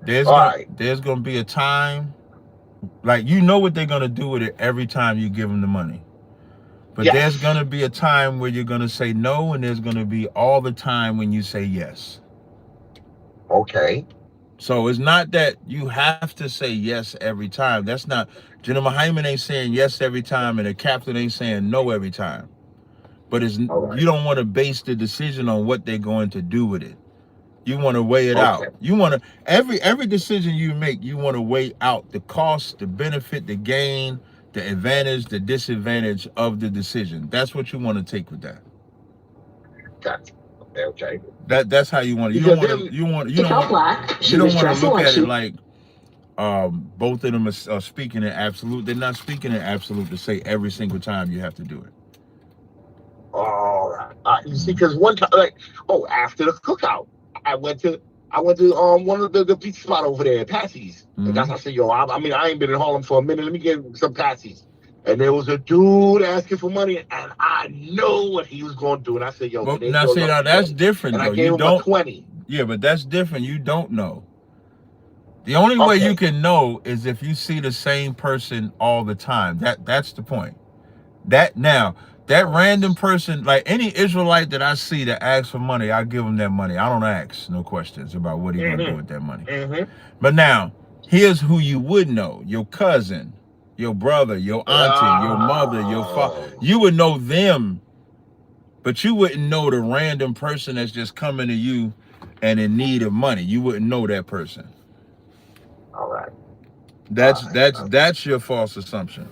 Speaker 1: There's gonna be a time, like you know what they're gonna do with it every time you give them the money. But yes. There's gonna be a time where you're gonna say no, and there's gonna be all the time when you say yes.
Speaker 7: Okay.
Speaker 1: So it's not that you have to say yes every time. That's not. General Muhammad ain't saying yes every time, and the captain ain't saying no every time. But it's right. You don't want to base the decision on what they're going to do with it. You want to weigh it out. You want to every decision you make, you want to weigh out the cost, the benefit, the gain, the advantage, the disadvantage of the decision. That's what you want to take with that.
Speaker 7: Gotcha. Okay.
Speaker 1: That's how you want it. You don't want to look at it like both of them are speaking in absolute. They're not speaking in absolute to say every single time you have to do it.
Speaker 7: All right. You see, because one time, after the cookout, I went to one of the pizza spot over there, Patsy's. Mm-hmm. And that's how I said, I ain't been in Harlem for a minute. Let me get some Patsy's. And there was a dude asking for money, and I know what he was going to do. And I said,
Speaker 1: now that's different.
Speaker 7: And I gave him a 20.
Speaker 1: Yeah, but that's different. You don't know. The only way you can know is if you see the same person all the time. That's the point. That random person, like any Israelite that I see that asks for money, I give them that money. I don't ask no questions about what he's going to do with that money.
Speaker 7: Mm-hmm.
Speaker 1: But now, Here's who you would know: your cousin, your brother, your auntie, your mother, your father. You would know them, but you wouldn't know the random person that's just coming to you and in need of money. You wouldn't know that person.
Speaker 7: All right.
Speaker 1: That's your false assumption.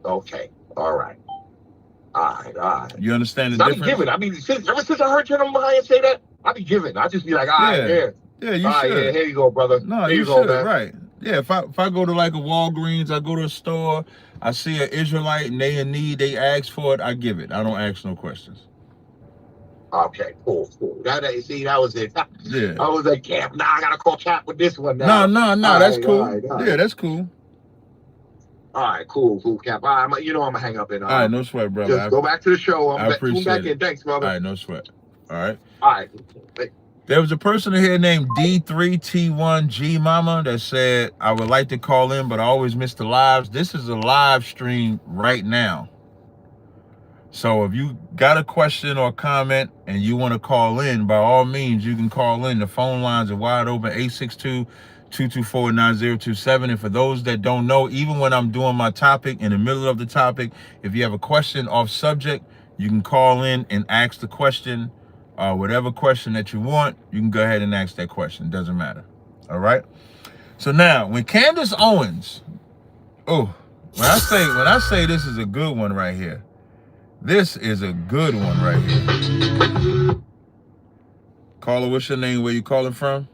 Speaker 7: Okay. All right. All right.
Speaker 1: You understand the difference?
Speaker 7: I be giving. I mean, ever since I heard Jeremiah say that, I be giving. I just be like, all right, here.
Speaker 1: Yeah, you should.
Speaker 7: Yeah, here you go, brother.
Speaker 1: No,
Speaker 7: here
Speaker 1: you
Speaker 7: go,
Speaker 1: should,
Speaker 7: man.
Speaker 1: right. Yeah, if I go to like a Walgreens, I go to a store, I see an Israelite and they in need, they ask for it, I give it. I don't ask no questions.
Speaker 7: Okay, cool. That was it.
Speaker 1: Yeah.
Speaker 7: I was like, Cap, I gotta call Cap with this one now.
Speaker 1: No, that's cool. All right. Yeah, that's cool.
Speaker 7: All right, cool, Cap. All right, I'm gonna hang up in.
Speaker 1: All right, no sweat, brother.
Speaker 7: Just go back to the show.
Speaker 1: I appreciate
Speaker 7: back
Speaker 1: it.
Speaker 7: in. Thanks, brother.
Speaker 1: All right, no sweat. All right.
Speaker 7: There
Speaker 1: was a person here named D3T1G Mama that said, I would like to call in, but I always miss the lives. This is a live stream right now. So if you got a question or comment and you want to call in, by all means, you can call in. The phone lines are wide open, 862-224-9027. And for those that don't know, even when I'm doing my topic, in the middle of the topic, if you have a question off subject, you can call in and ask the question. Whatever question that you want, you can go ahead and ask that question. Doesn't matter. All right. So now, when Candace Owens, when I say this is a good one right here, this is a good one right here. Caller, what's your name? Where you calling from?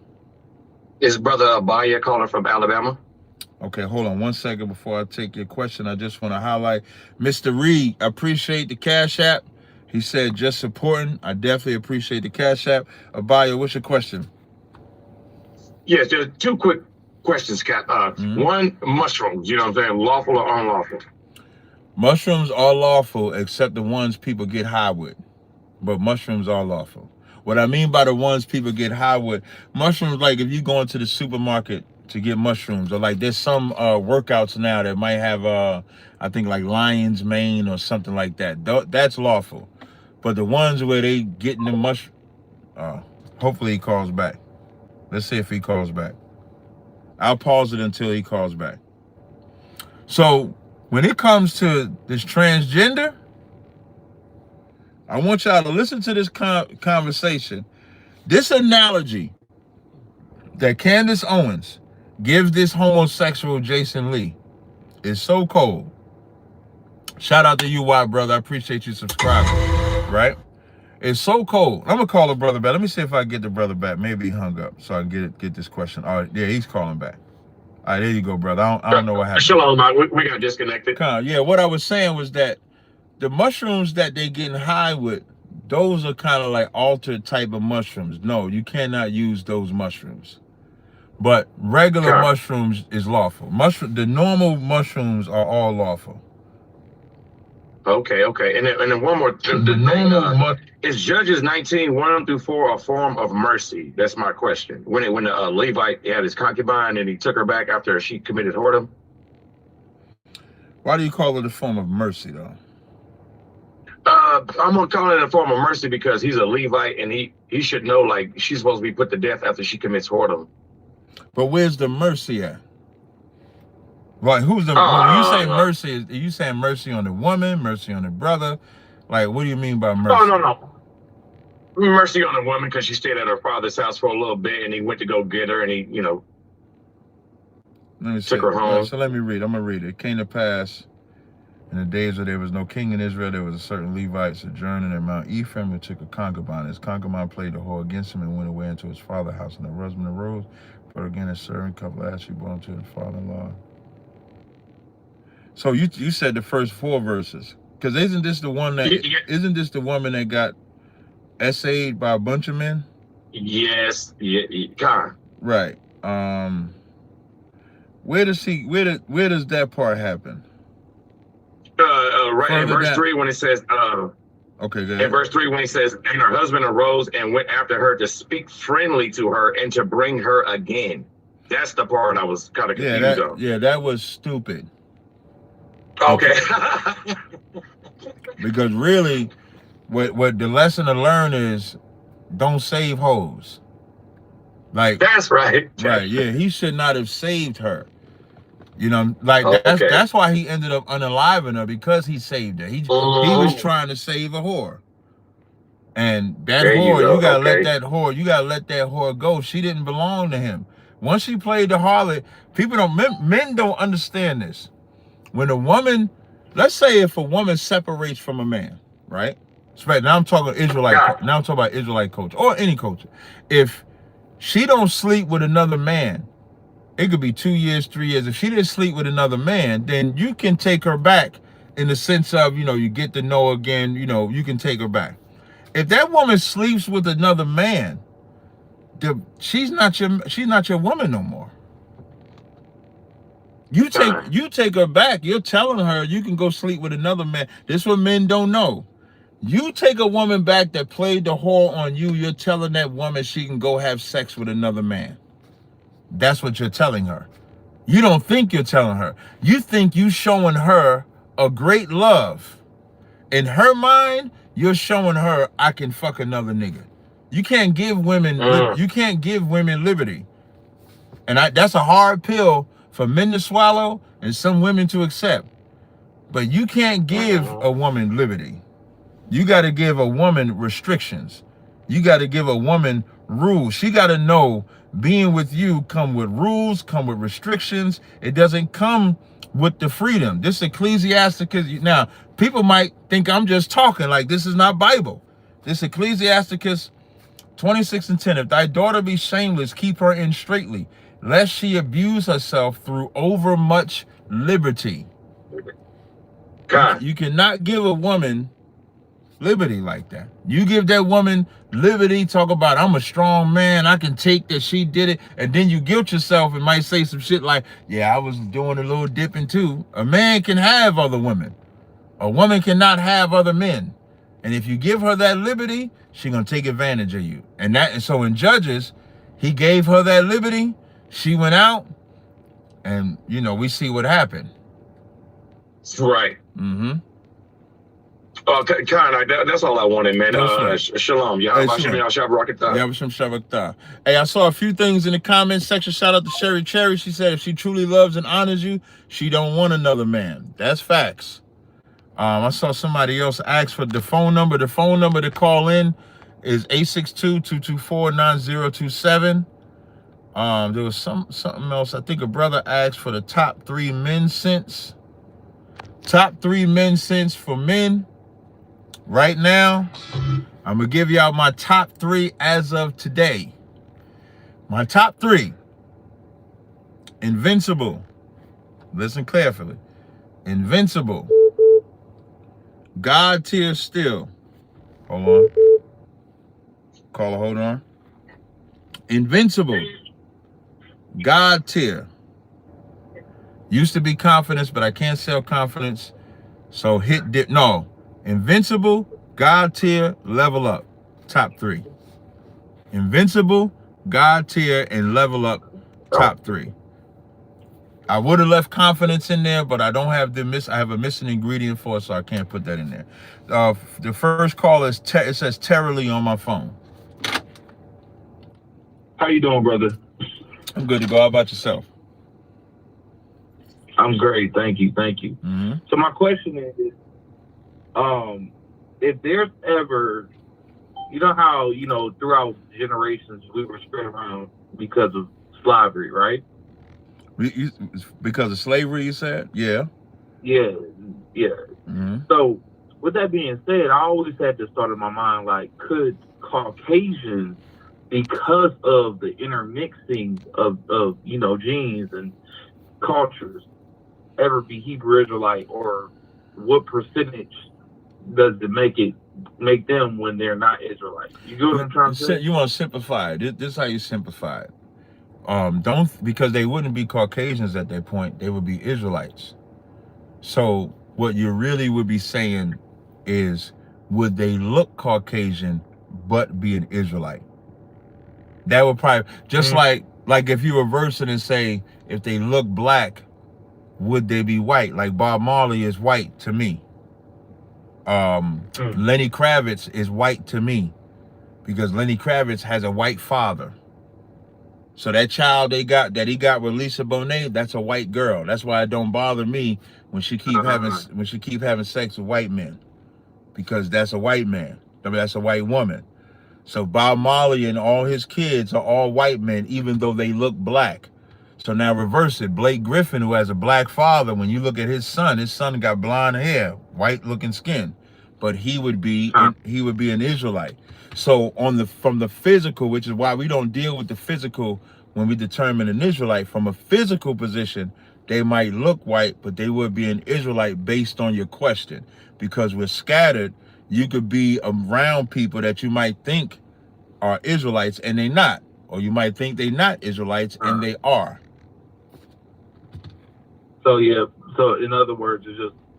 Speaker 8: It's Brother Bryant calling from Alabama.
Speaker 1: Okay, hold on 1 second before I take your question. I just want to highlight Mr. Reed. I appreciate the Cash App. He said just supporting. I definitely appreciate the Cash App. Abaya, what's your question?
Speaker 8: Yes, there's two quick questions, Cap. One, mushrooms, you know what I'm saying? Lawful or unlawful?
Speaker 1: Mushrooms are lawful except the ones people get high with. But mushrooms are lawful. What I mean by the ones people get high with, mushrooms, like if you go into the supermarket to get mushrooms, or like there's some workouts now that might have, I think like lion's mane or something like that. That's lawful. But the ones where they getting the mushroom, hopefully he calls back. Let's see if he calls back. I'll pause it until he calls back. So when it comes to this transgender, I want y'all to listen to this conversation. This analogy that Candace Owens gives this homosexual Jason Lee is so cold. Shout out to you, white brother. I appreciate you subscribing. Right? It's so cold. I'm gonna call the brother back. Let me see if I can get the brother back. Maybe he hung up, so I can get this question. All right, yeah, he's calling back. All right, there you go, brother. I don't know what happened.
Speaker 8: Shalom, we got disconnected.
Speaker 1: Yeah, what I was saying was that the mushrooms that they getting high with, those are kind of like altered type of mushrooms. No, you cannot use those mushrooms. But regular mushrooms is lawful. The normal mushrooms are all lawful.
Speaker 8: Okay. And then one more. Is Judges 19, 1-4 a form of mercy? That's my question. When the Levite had his concubine and he took her back after she committed whoredom?
Speaker 1: Why do you call it a form of mercy, though?
Speaker 8: I'm gonna call it a form of mercy because he's a Levite and he should know, like, she's supposed to be put to death after she commits whoredom.
Speaker 1: But where's the mercy at? Like, who's the, when you say mercy, are you saying mercy on the woman, mercy on the brother? Like, what do you mean by mercy?
Speaker 8: No. Mercy on the woman because she stayed at her father's house for a little bit and he went to go get her and he, took her home.
Speaker 1: So let me read. I'm going to read it. It came to pass in the days where there was no king in Israel, there was a certain Levite sojourning in Mount Ephraim who took a concubine. His concubine played the whore against him and went away into his father's house. And the husband arose, but again his servant couple asked, she brought him to his father-in-law. So you said the first 4 verses, because isn't this the woman that got essayed by a bunch of men?
Speaker 8: Yes, God.
Speaker 1: Right. Where does that part happen?
Speaker 8: Right in verse 3 when it says,
Speaker 1: okay, go ahead.
Speaker 8: In verse 3 when he says, and her husband arose and went after her to speak friendly to her and to bring her again. That's the part I was kind of confused on.
Speaker 1: Yeah, that was stupid.
Speaker 8: Okay.
Speaker 1: Because really, what the lesson to learn is, don't save hoes. Like
Speaker 8: that's right.
Speaker 1: Right, yeah. He should not have saved her. You know, like that's why he ended up unaliving her, because he saved her. He was trying to save a whore. And that whore, you gotta let that whore go. She didn't belong to him. Once she played the harlot, men don't understand this. When a woman, let's say if a woman separates from a man, right? Now I'm talking Israelite. Now I'm talking about Israelite culture or any culture. If she don't sleep with another man, it could be 2 years, 3 years. If she didn't sleep with another man, then you can take her back in the sense of, you get to know again, you can take her back. If that woman sleeps with another man, she's not your woman no more. You take her back. You're telling her you can go sleep with another man. This is what men don't know. You take a woman back that played the whore on you. You're telling that woman she can go have sex with another man. That's what you're telling her. You don't think you're telling her. You think you showing her a great love. In her mind, you're showing her I can fuck another nigga. You can't give women liberty. And that's a hard pill for men to swallow and some women to accept. But you can't give a woman liberty. You got to give a woman restrictions. You got to give a woman rules. She got to know being with you come with rules, come with restrictions. It doesn't come with the freedom. This Ecclesiasticus, now people might think I'm just talking like this is not Bible. This Ecclesiasticus 26:10, if thy daughter be shameless, keep her in straitly, lest she abuse herself through overmuch liberty. God. You cannot give a woman liberty like that. You give that woman liberty, talk about I'm a strong man, I can take that she did it, and then you guilt yourself and might say some shit like, yeah, I was doing a little dipping too. A man can have other women. A woman cannot have other men. And if you give her that liberty, she's gonna take advantage of you. And so in Judges, he gave her that liberty, she went out, and we see what happened.
Speaker 8: Right.
Speaker 1: Mm-hmm.
Speaker 8: That's all I wanted, man. Shalom. Hey,
Speaker 1: I saw a few things in the comments section. Shout out to Sherry Cherry. She said if she truly loves and honors you, she don't want another man. That's facts. I saw somebody else ask for the phone number. The phone number to call in is 862-224-9027. There was something else. I think a brother asked for the top 3 men sense. Top 3 men sense for men. Right now, I'm going to give y'all my top 3 as of today. My top 3. Invincible. Listen carefully. Invincible. God tier still. Hold on. Caller, hold on. Invincible. God tier. Used to be confidence, but I can't sell confidence. So hit dip. No. Invincible, God tier, level up. Top 3. Invincible, God tier, and level up. Top 3. I would have left confidence in there, but I don't have I have a missing ingredient for it, so I can't put that in there. The first call is it says Terribly on my phone.
Speaker 9: How you doing, brother?
Speaker 1: I'm good to go. How about yourself?
Speaker 9: I'm great. Thank you.
Speaker 1: Mm-hmm.
Speaker 9: So my question is, if there's ever, how, throughout generations we were spread around because of slavery, right?
Speaker 1: Because of slavery, you said? Yeah.
Speaker 9: Yeah.
Speaker 1: Mm-hmm.
Speaker 9: So with that being said, I always had this thought in my mind, like, could Caucasians, because of the intermixing of genes and cultures, ever be Hebrew Israelite, or what percentage does it make them when they're not Israelites? You get what I'm trying to say?
Speaker 1: You want to simplify it. This is how you simplify it. Because they wouldn't be Caucasians at that point, they would be Israelites. So what you really would be saying is, would they look Caucasian but be an Israelite? That would probably, just like if you reverse it and say, if they look black, would they be white? Like Bob Marley is white to me. Lenny Kravitz is white to me because Lenny Kravitz has a white father. So that child he got with Lisa Bonet, that's a white girl. That's why it don't bother me when she keep having sex with white men, because that's a white man. I mean, that's a white woman. So Bob Marley and all his kids are all white men, even though they look black. So now reverse it. Blake Griffin, who has a black father, when you look at his son got blonde hair, white looking skin, but he would be an Israelite. So from the physical, which is why we don't deal with the physical when we determine an Israelite, from a physical position, they might look white, but they would be an Israelite based on your question. Because we're scattered, you could be around people that you might think are Israelites and they're not. Or you might think they're not Israelites and they are.
Speaker 9: So in other words,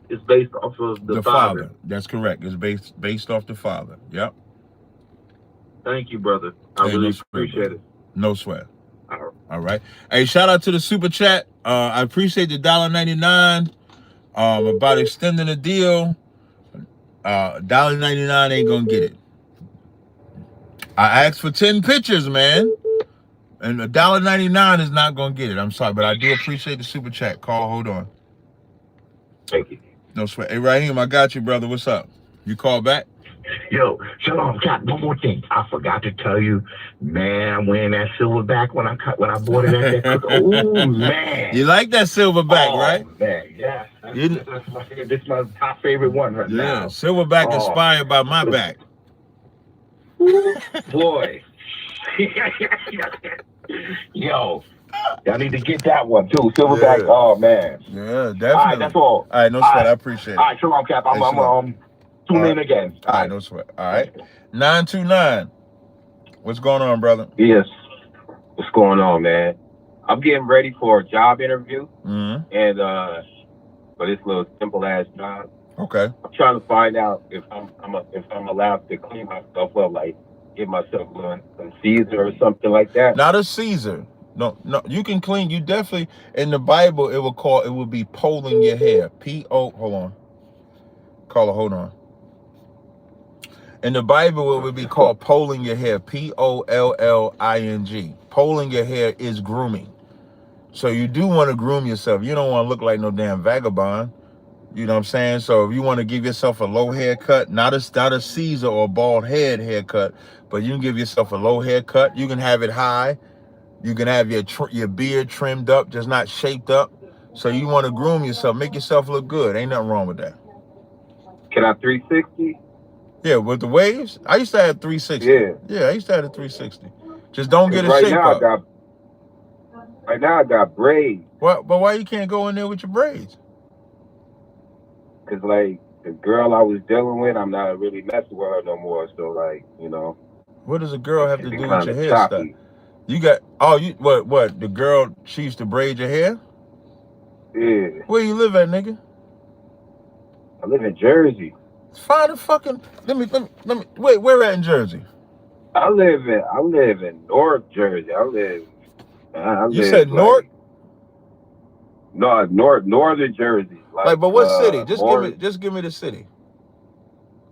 Speaker 9: it's based off of the father.
Speaker 1: That's correct. It's based off the father. Yep.
Speaker 9: Thank you, brother. I really appreciate it.
Speaker 1: No sweat. All right. Hey, shout out to the super chat. I appreciate the $1.99 about extending the deal. $1.99 ain't gonna get it. I asked for 10 pictures, man. And $1.99 is not gonna get it. I'm sorry, but I do appreciate the super chat. Call, hold on.
Speaker 9: Thank you.
Speaker 1: No sweat. Hey, Raheem, I got you, brother. What's up? You call back?
Speaker 10: Yo, Shalom, Cap, one more thing. I forgot to tell you, man, I'm wearing that silverback when I bought it at that cook. Ooh, man.
Speaker 1: You like that silverback, right?
Speaker 10: Man, yeah. This is my top favorite one right now.
Speaker 1: Yeah, silverback inspired by my back.
Speaker 10: Boy. Yo, y'all need to get that one too. Silverback. Yeah. Oh man.
Speaker 1: Yeah, definitely.
Speaker 10: All right, that's all.
Speaker 1: All right, no sweat. I appreciate it.
Speaker 10: All right, Shalom, Cap. I'm tune in again.
Speaker 1: All right, no sweat. All right. 929. What's going on, brother?
Speaker 11: Yes. What's going on, man? I'm getting ready for a job interview, and for this little simple ass job.
Speaker 1: Okay.
Speaker 11: I'm trying to find out if I'm allowed to clean myself up, like give myself some Caesar or something like that.
Speaker 1: Not a Caesar. No, you can clean. You definitely, in the Bible, it would be pulling your hair. Hold on. Caller, hold on. In the Bible, it would be called pulling your hair. Polling. Pulling your hair is grooming. So you do want to groom yourself. You don't want to look like no damn vagabond. You know what I'm saying? So if you want to give yourself a low haircut, not a Caesar or a bald head haircut, but you can give yourself a low haircut. You can have it high. You can have your beard trimmed up, just not shaped up. So you want to groom yourself, make yourself look good. Ain't nothing wrong with that.
Speaker 11: Can I 360?
Speaker 1: Yeah, with the waves, I used to have 360. Yeah, I used to have a 360. Just don't get a shape up.
Speaker 11: Right now I got braids.
Speaker 1: What? But why you can't go in there with your braids?
Speaker 11: Cause like the girl I was dealing with, I'm not really messing with her no more. So like, you know.
Speaker 1: What does a girl have to do with your hairstyle? You got what? The girl, she used to braid your hair?
Speaker 11: Yeah.
Speaker 1: Where you live at, nigga?
Speaker 11: I live in Jersey.
Speaker 1: Find a fucking. Let me. Wait, where at in Jersey?
Speaker 11: I live in North Jersey.
Speaker 1: You said North?
Speaker 11: No, northern Jersey.
Speaker 1: Like, but what city? Just give me the city.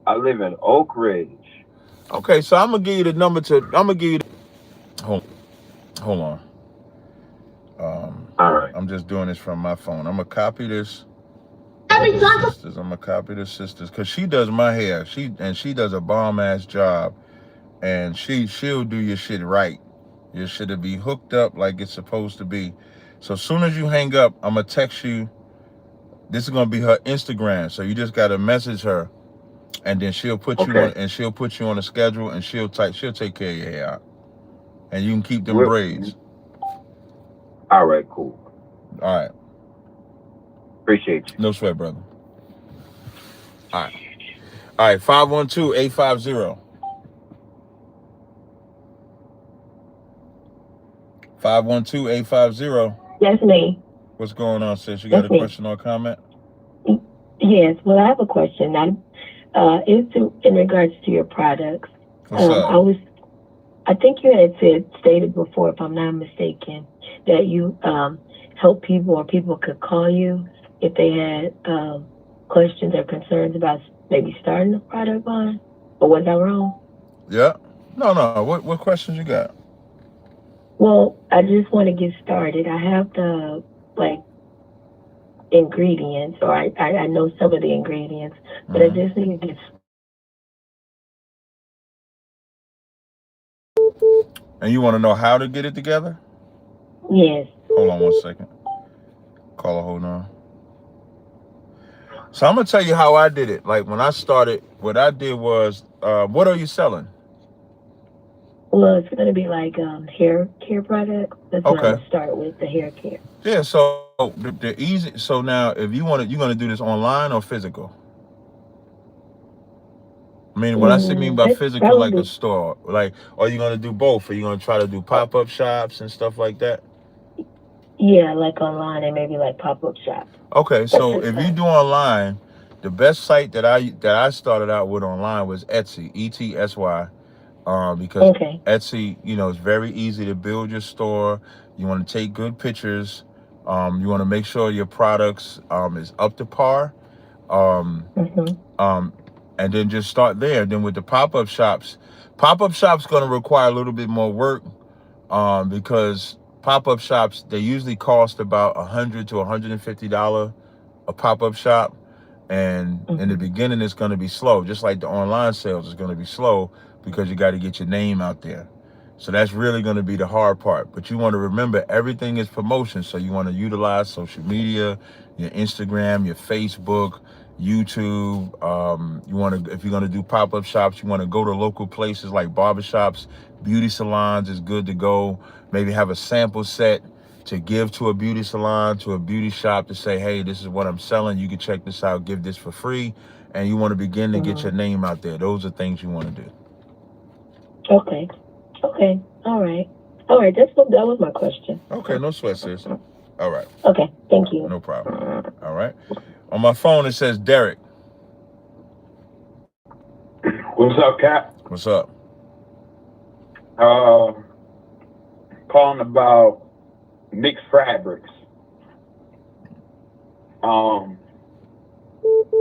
Speaker 11: I live in Oak Ridge.
Speaker 1: Okay, so I'm gonna give you the number to. I'm gonna give you. Hold on.
Speaker 11: All right.
Speaker 1: I'm just doing this from my phone. I'm gonna copy this. I'm gonna copy the sisters because she does my hair. She does a bomb ass job, and she'll do your shit right. Your shit'll be hooked up like it's supposed to be. So as soon as you hang up, I'm gonna text you. This is gonna be her Instagram. So you just gotta message her, and then she'll put you on, and she'll put you on a schedule, and she'll take care of your hair out, and you can keep them braids.
Speaker 11: All right, cool.
Speaker 1: All right.
Speaker 11: Appreciate you.
Speaker 1: No sweat, brother. All right. 512-850. 512-850.
Speaker 12: That's me.
Speaker 1: What's going on, sis? You got a question or comment?
Speaker 12: Yes. Well, I have a question. It's in regards to your products.
Speaker 1: What's up?
Speaker 12: I think you had stated before, if I'm not mistaken, that you help people, or people could call you if they had questions or concerns about maybe starting a product line. Or was I wrong?
Speaker 1: Yeah. No. What questions you got?
Speaker 12: Well, I just want to get started. I have the ingredients, or I know some of the ingredients, but I just need to get.
Speaker 1: And you want to know how to get it together?
Speaker 12: Yes.
Speaker 1: Hold on 1 second. Caller, hold on. So I'm gonna tell you how I did it. Like when I started, what I did was, what are you selling?
Speaker 12: Well, it's going to be hair care products. That's what I'm going to start with, the hair care.
Speaker 1: Yeah, so the easy. So now, if you want to, you're going to do this online or physical? I mean, what I mean by physical, like a store, like, are you going to do both? Are you going to try to do pop-up shops and stuff like that?
Speaker 12: Yeah, like online and maybe like pop-up shops.
Speaker 1: Okay, so if you do online, the best site that I started out with online was Etsy, ETSY. Because Etsy, it's very easy to build your store. You want to take good pictures. You want to make sure your products is up to par. And then just start there. Then with the pop-up shops going to require a little bit more work because pop-up shops, they usually cost about $100 to $150 a pop-up shop. And in the beginning, it's going to be slow. Just like the online sales is going to be slow because you got to get your name out there. So that's really going to be the hard part. But you want to remember, everything is promotion. So you want to utilize social media, your Instagram, your Facebook, YouTube. You want to, if you're going to do pop-up shops, you want to go to local places like barbershops, beauty salons is good to go. Maybe have a sample set to give to a beauty salon, to a beauty shop to say, hey, this is what I'm selling. You can check this out, give this for free. And you want to begin to get your name out there. Those are things you want to do.
Speaker 12: Okay. All right. That was my question.
Speaker 1: Okay. No sweat, sis. All right.
Speaker 12: Okay. Thank you.
Speaker 1: No problem. All right. On my phone, it says Derek.
Speaker 13: What's up, Cap?
Speaker 1: What's up?
Speaker 13: Calling about mixed fabrics. I've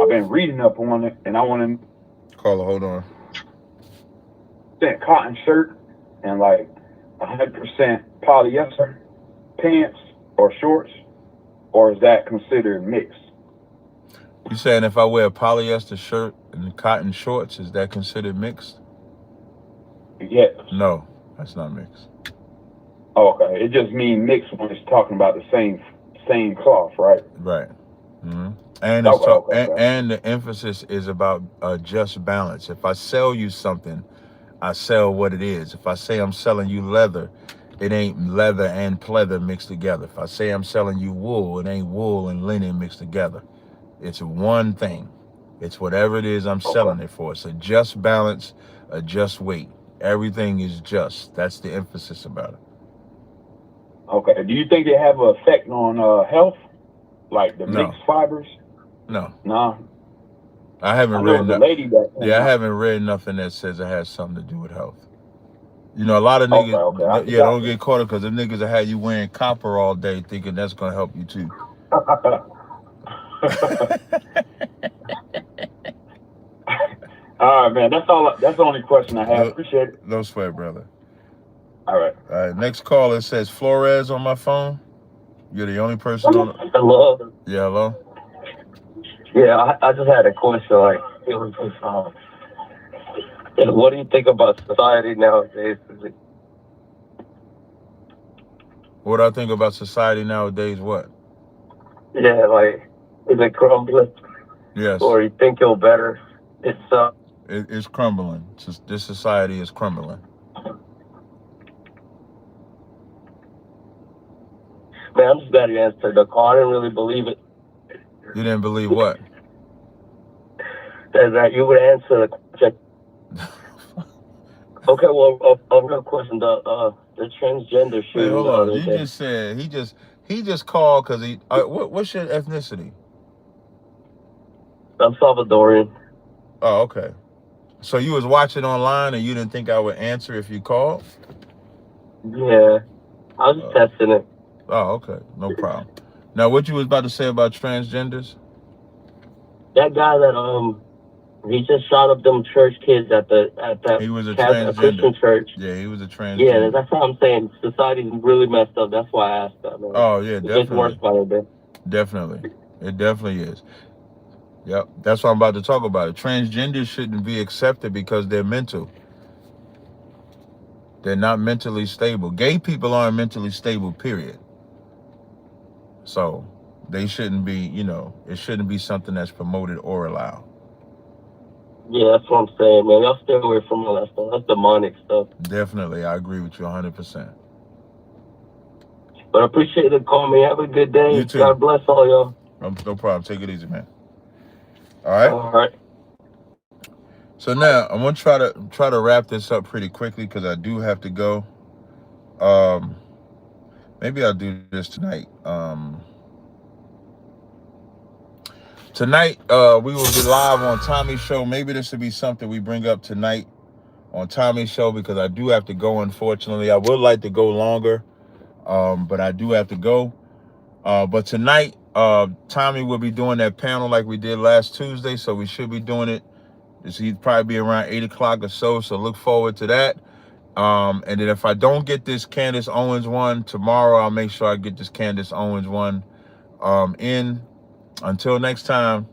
Speaker 13: been reading up on it, and I want to.
Speaker 1: Caller, hold on.
Speaker 13: Cotton shirt and 100% polyester pants or shorts, or is that considered mixed?
Speaker 1: You saying if I wear a polyester shirt and cotton shorts, is that considered mixed?
Speaker 13: Yes.
Speaker 1: No, that's not mixed.
Speaker 13: Okay, it just means mixed when it's talking about the same cloth, right?
Speaker 1: Right. Mm-hmm. And it's and the emphasis is about just balance. If I sell you something, I sell what it is. If I say I'm selling you leather, it ain't leather and pleather mixed together. If I say I'm selling you wool, it ain't wool and linen mixed together. It's one thing. It's whatever it is I'm selling it for. It's a just balance, a just weight. Everything is just. That's the emphasis about it.
Speaker 13: Okay. Do you think they have an effect on health, like the mixed fibers?
Speaker 1: No.
Speaker 13: No.
Speaker 1: I haven't read
Speaker 13: I
Speaker 1: haven't read nothing that says it has something to do with health. A lot of niggas, don't get caught up because the niggas that have you wearing copper all day thinking that's gonna help you too.
Speaker 13: All right, man. That's the only question I have. Appreciate it.
Speaker 1: No sweat, brother.
Speaker 13: All right.
Speaker 1: Next caller says Flores on my phone. You're the only person on.
Speaker 14: Hello.
Speaker 1: Yeah, hello.
Speaker 14: Yeah, I just had a question. What do you think about society nowadays?
Speaker 1: What I think about society nowadays? What?
Speaker 14: Yeah, is it crumbling?
Speaker 1: Yes.
Speaker 14: Or you think you'll better?
Speaker 1: It's crumbling. This society is crumbling.
Speaker 14: Man, I'm just glad you answered the call. I didn't really believe it.
Speaker 1: You didn't believe what?
Speaker 14: That you would answer the question. Okay, well, a real question. The transgender shooting.
Speaker 1: Wait, hold on. You just said he just called because he. What's your ethnicity?
Speaker 14: I'm Salvadorian.
Speaker 1: Oh, okay. So you was watching online and you didn't think I would answer if you called?
Speaker 14: Yeah, I was just testing it.
Speaker 1: Oh, okay. No problem. Now, what you was about to say about transgenders?
Speaker 14: That guy that He just shot up them church kids at that
Speaker 1: He was a
Speaker 14: a Christian
Speaker 1: transgender.
Speaker 14: church.
Speaker 1: Yeah, he was a
Speaker 14: Yeah,
Speaker 1: transgender.
Speaker 14: that's what I'm saying. Society's really messed up. That's why I asked that, man.
Speaker 1: Oh yeah,
Speaker 14: It gets worse
Speaker 1: definitely,
Speaker 14: by the day.
Speaker 1: definitely. It definitely is. Yep, that's what I'm about to talk about. It. Transgenders shouldn't be accepted because they're mental. They're not mentally stable. Gay people aren't mentally stable, period. So they shouldn't be, you know, it shouldn't be something that's promoted or allowed.
Speaker 14: Yeah, that's what I'm saying, man. Y'all stay away from all that stuff. That's demonic stuff.
Speaker 1: Definitely, I agree with you 100%.
Speaker 14: But I appreciate the call, man. Have a good day.
Speaker 1: You too.
Speaker 14: God bless all y'all.
Speaker 1: No problem. Take it easy, man. All right.
Speaker 14: All right.
Speaker 1: So now I'm gonna try to wrap this up pretty quickly because I do have to go. Maybe I'll do this tonight. Tonight we will be live on Tommy's show. Maybe this will be something we bring up tonight on Tommy's show because I do have to go. Unfortunately, I would like to go longer, but I do have to go. But tonight, Tommy will be doing that panel like we did last Tuesday, so we should be doing it. He'd probably be around 8 o'clock or so look forward to that. And then if I don't get this Candace Owens one tomorrow, I'll make sure I get this Candace Owens one in. Until next time,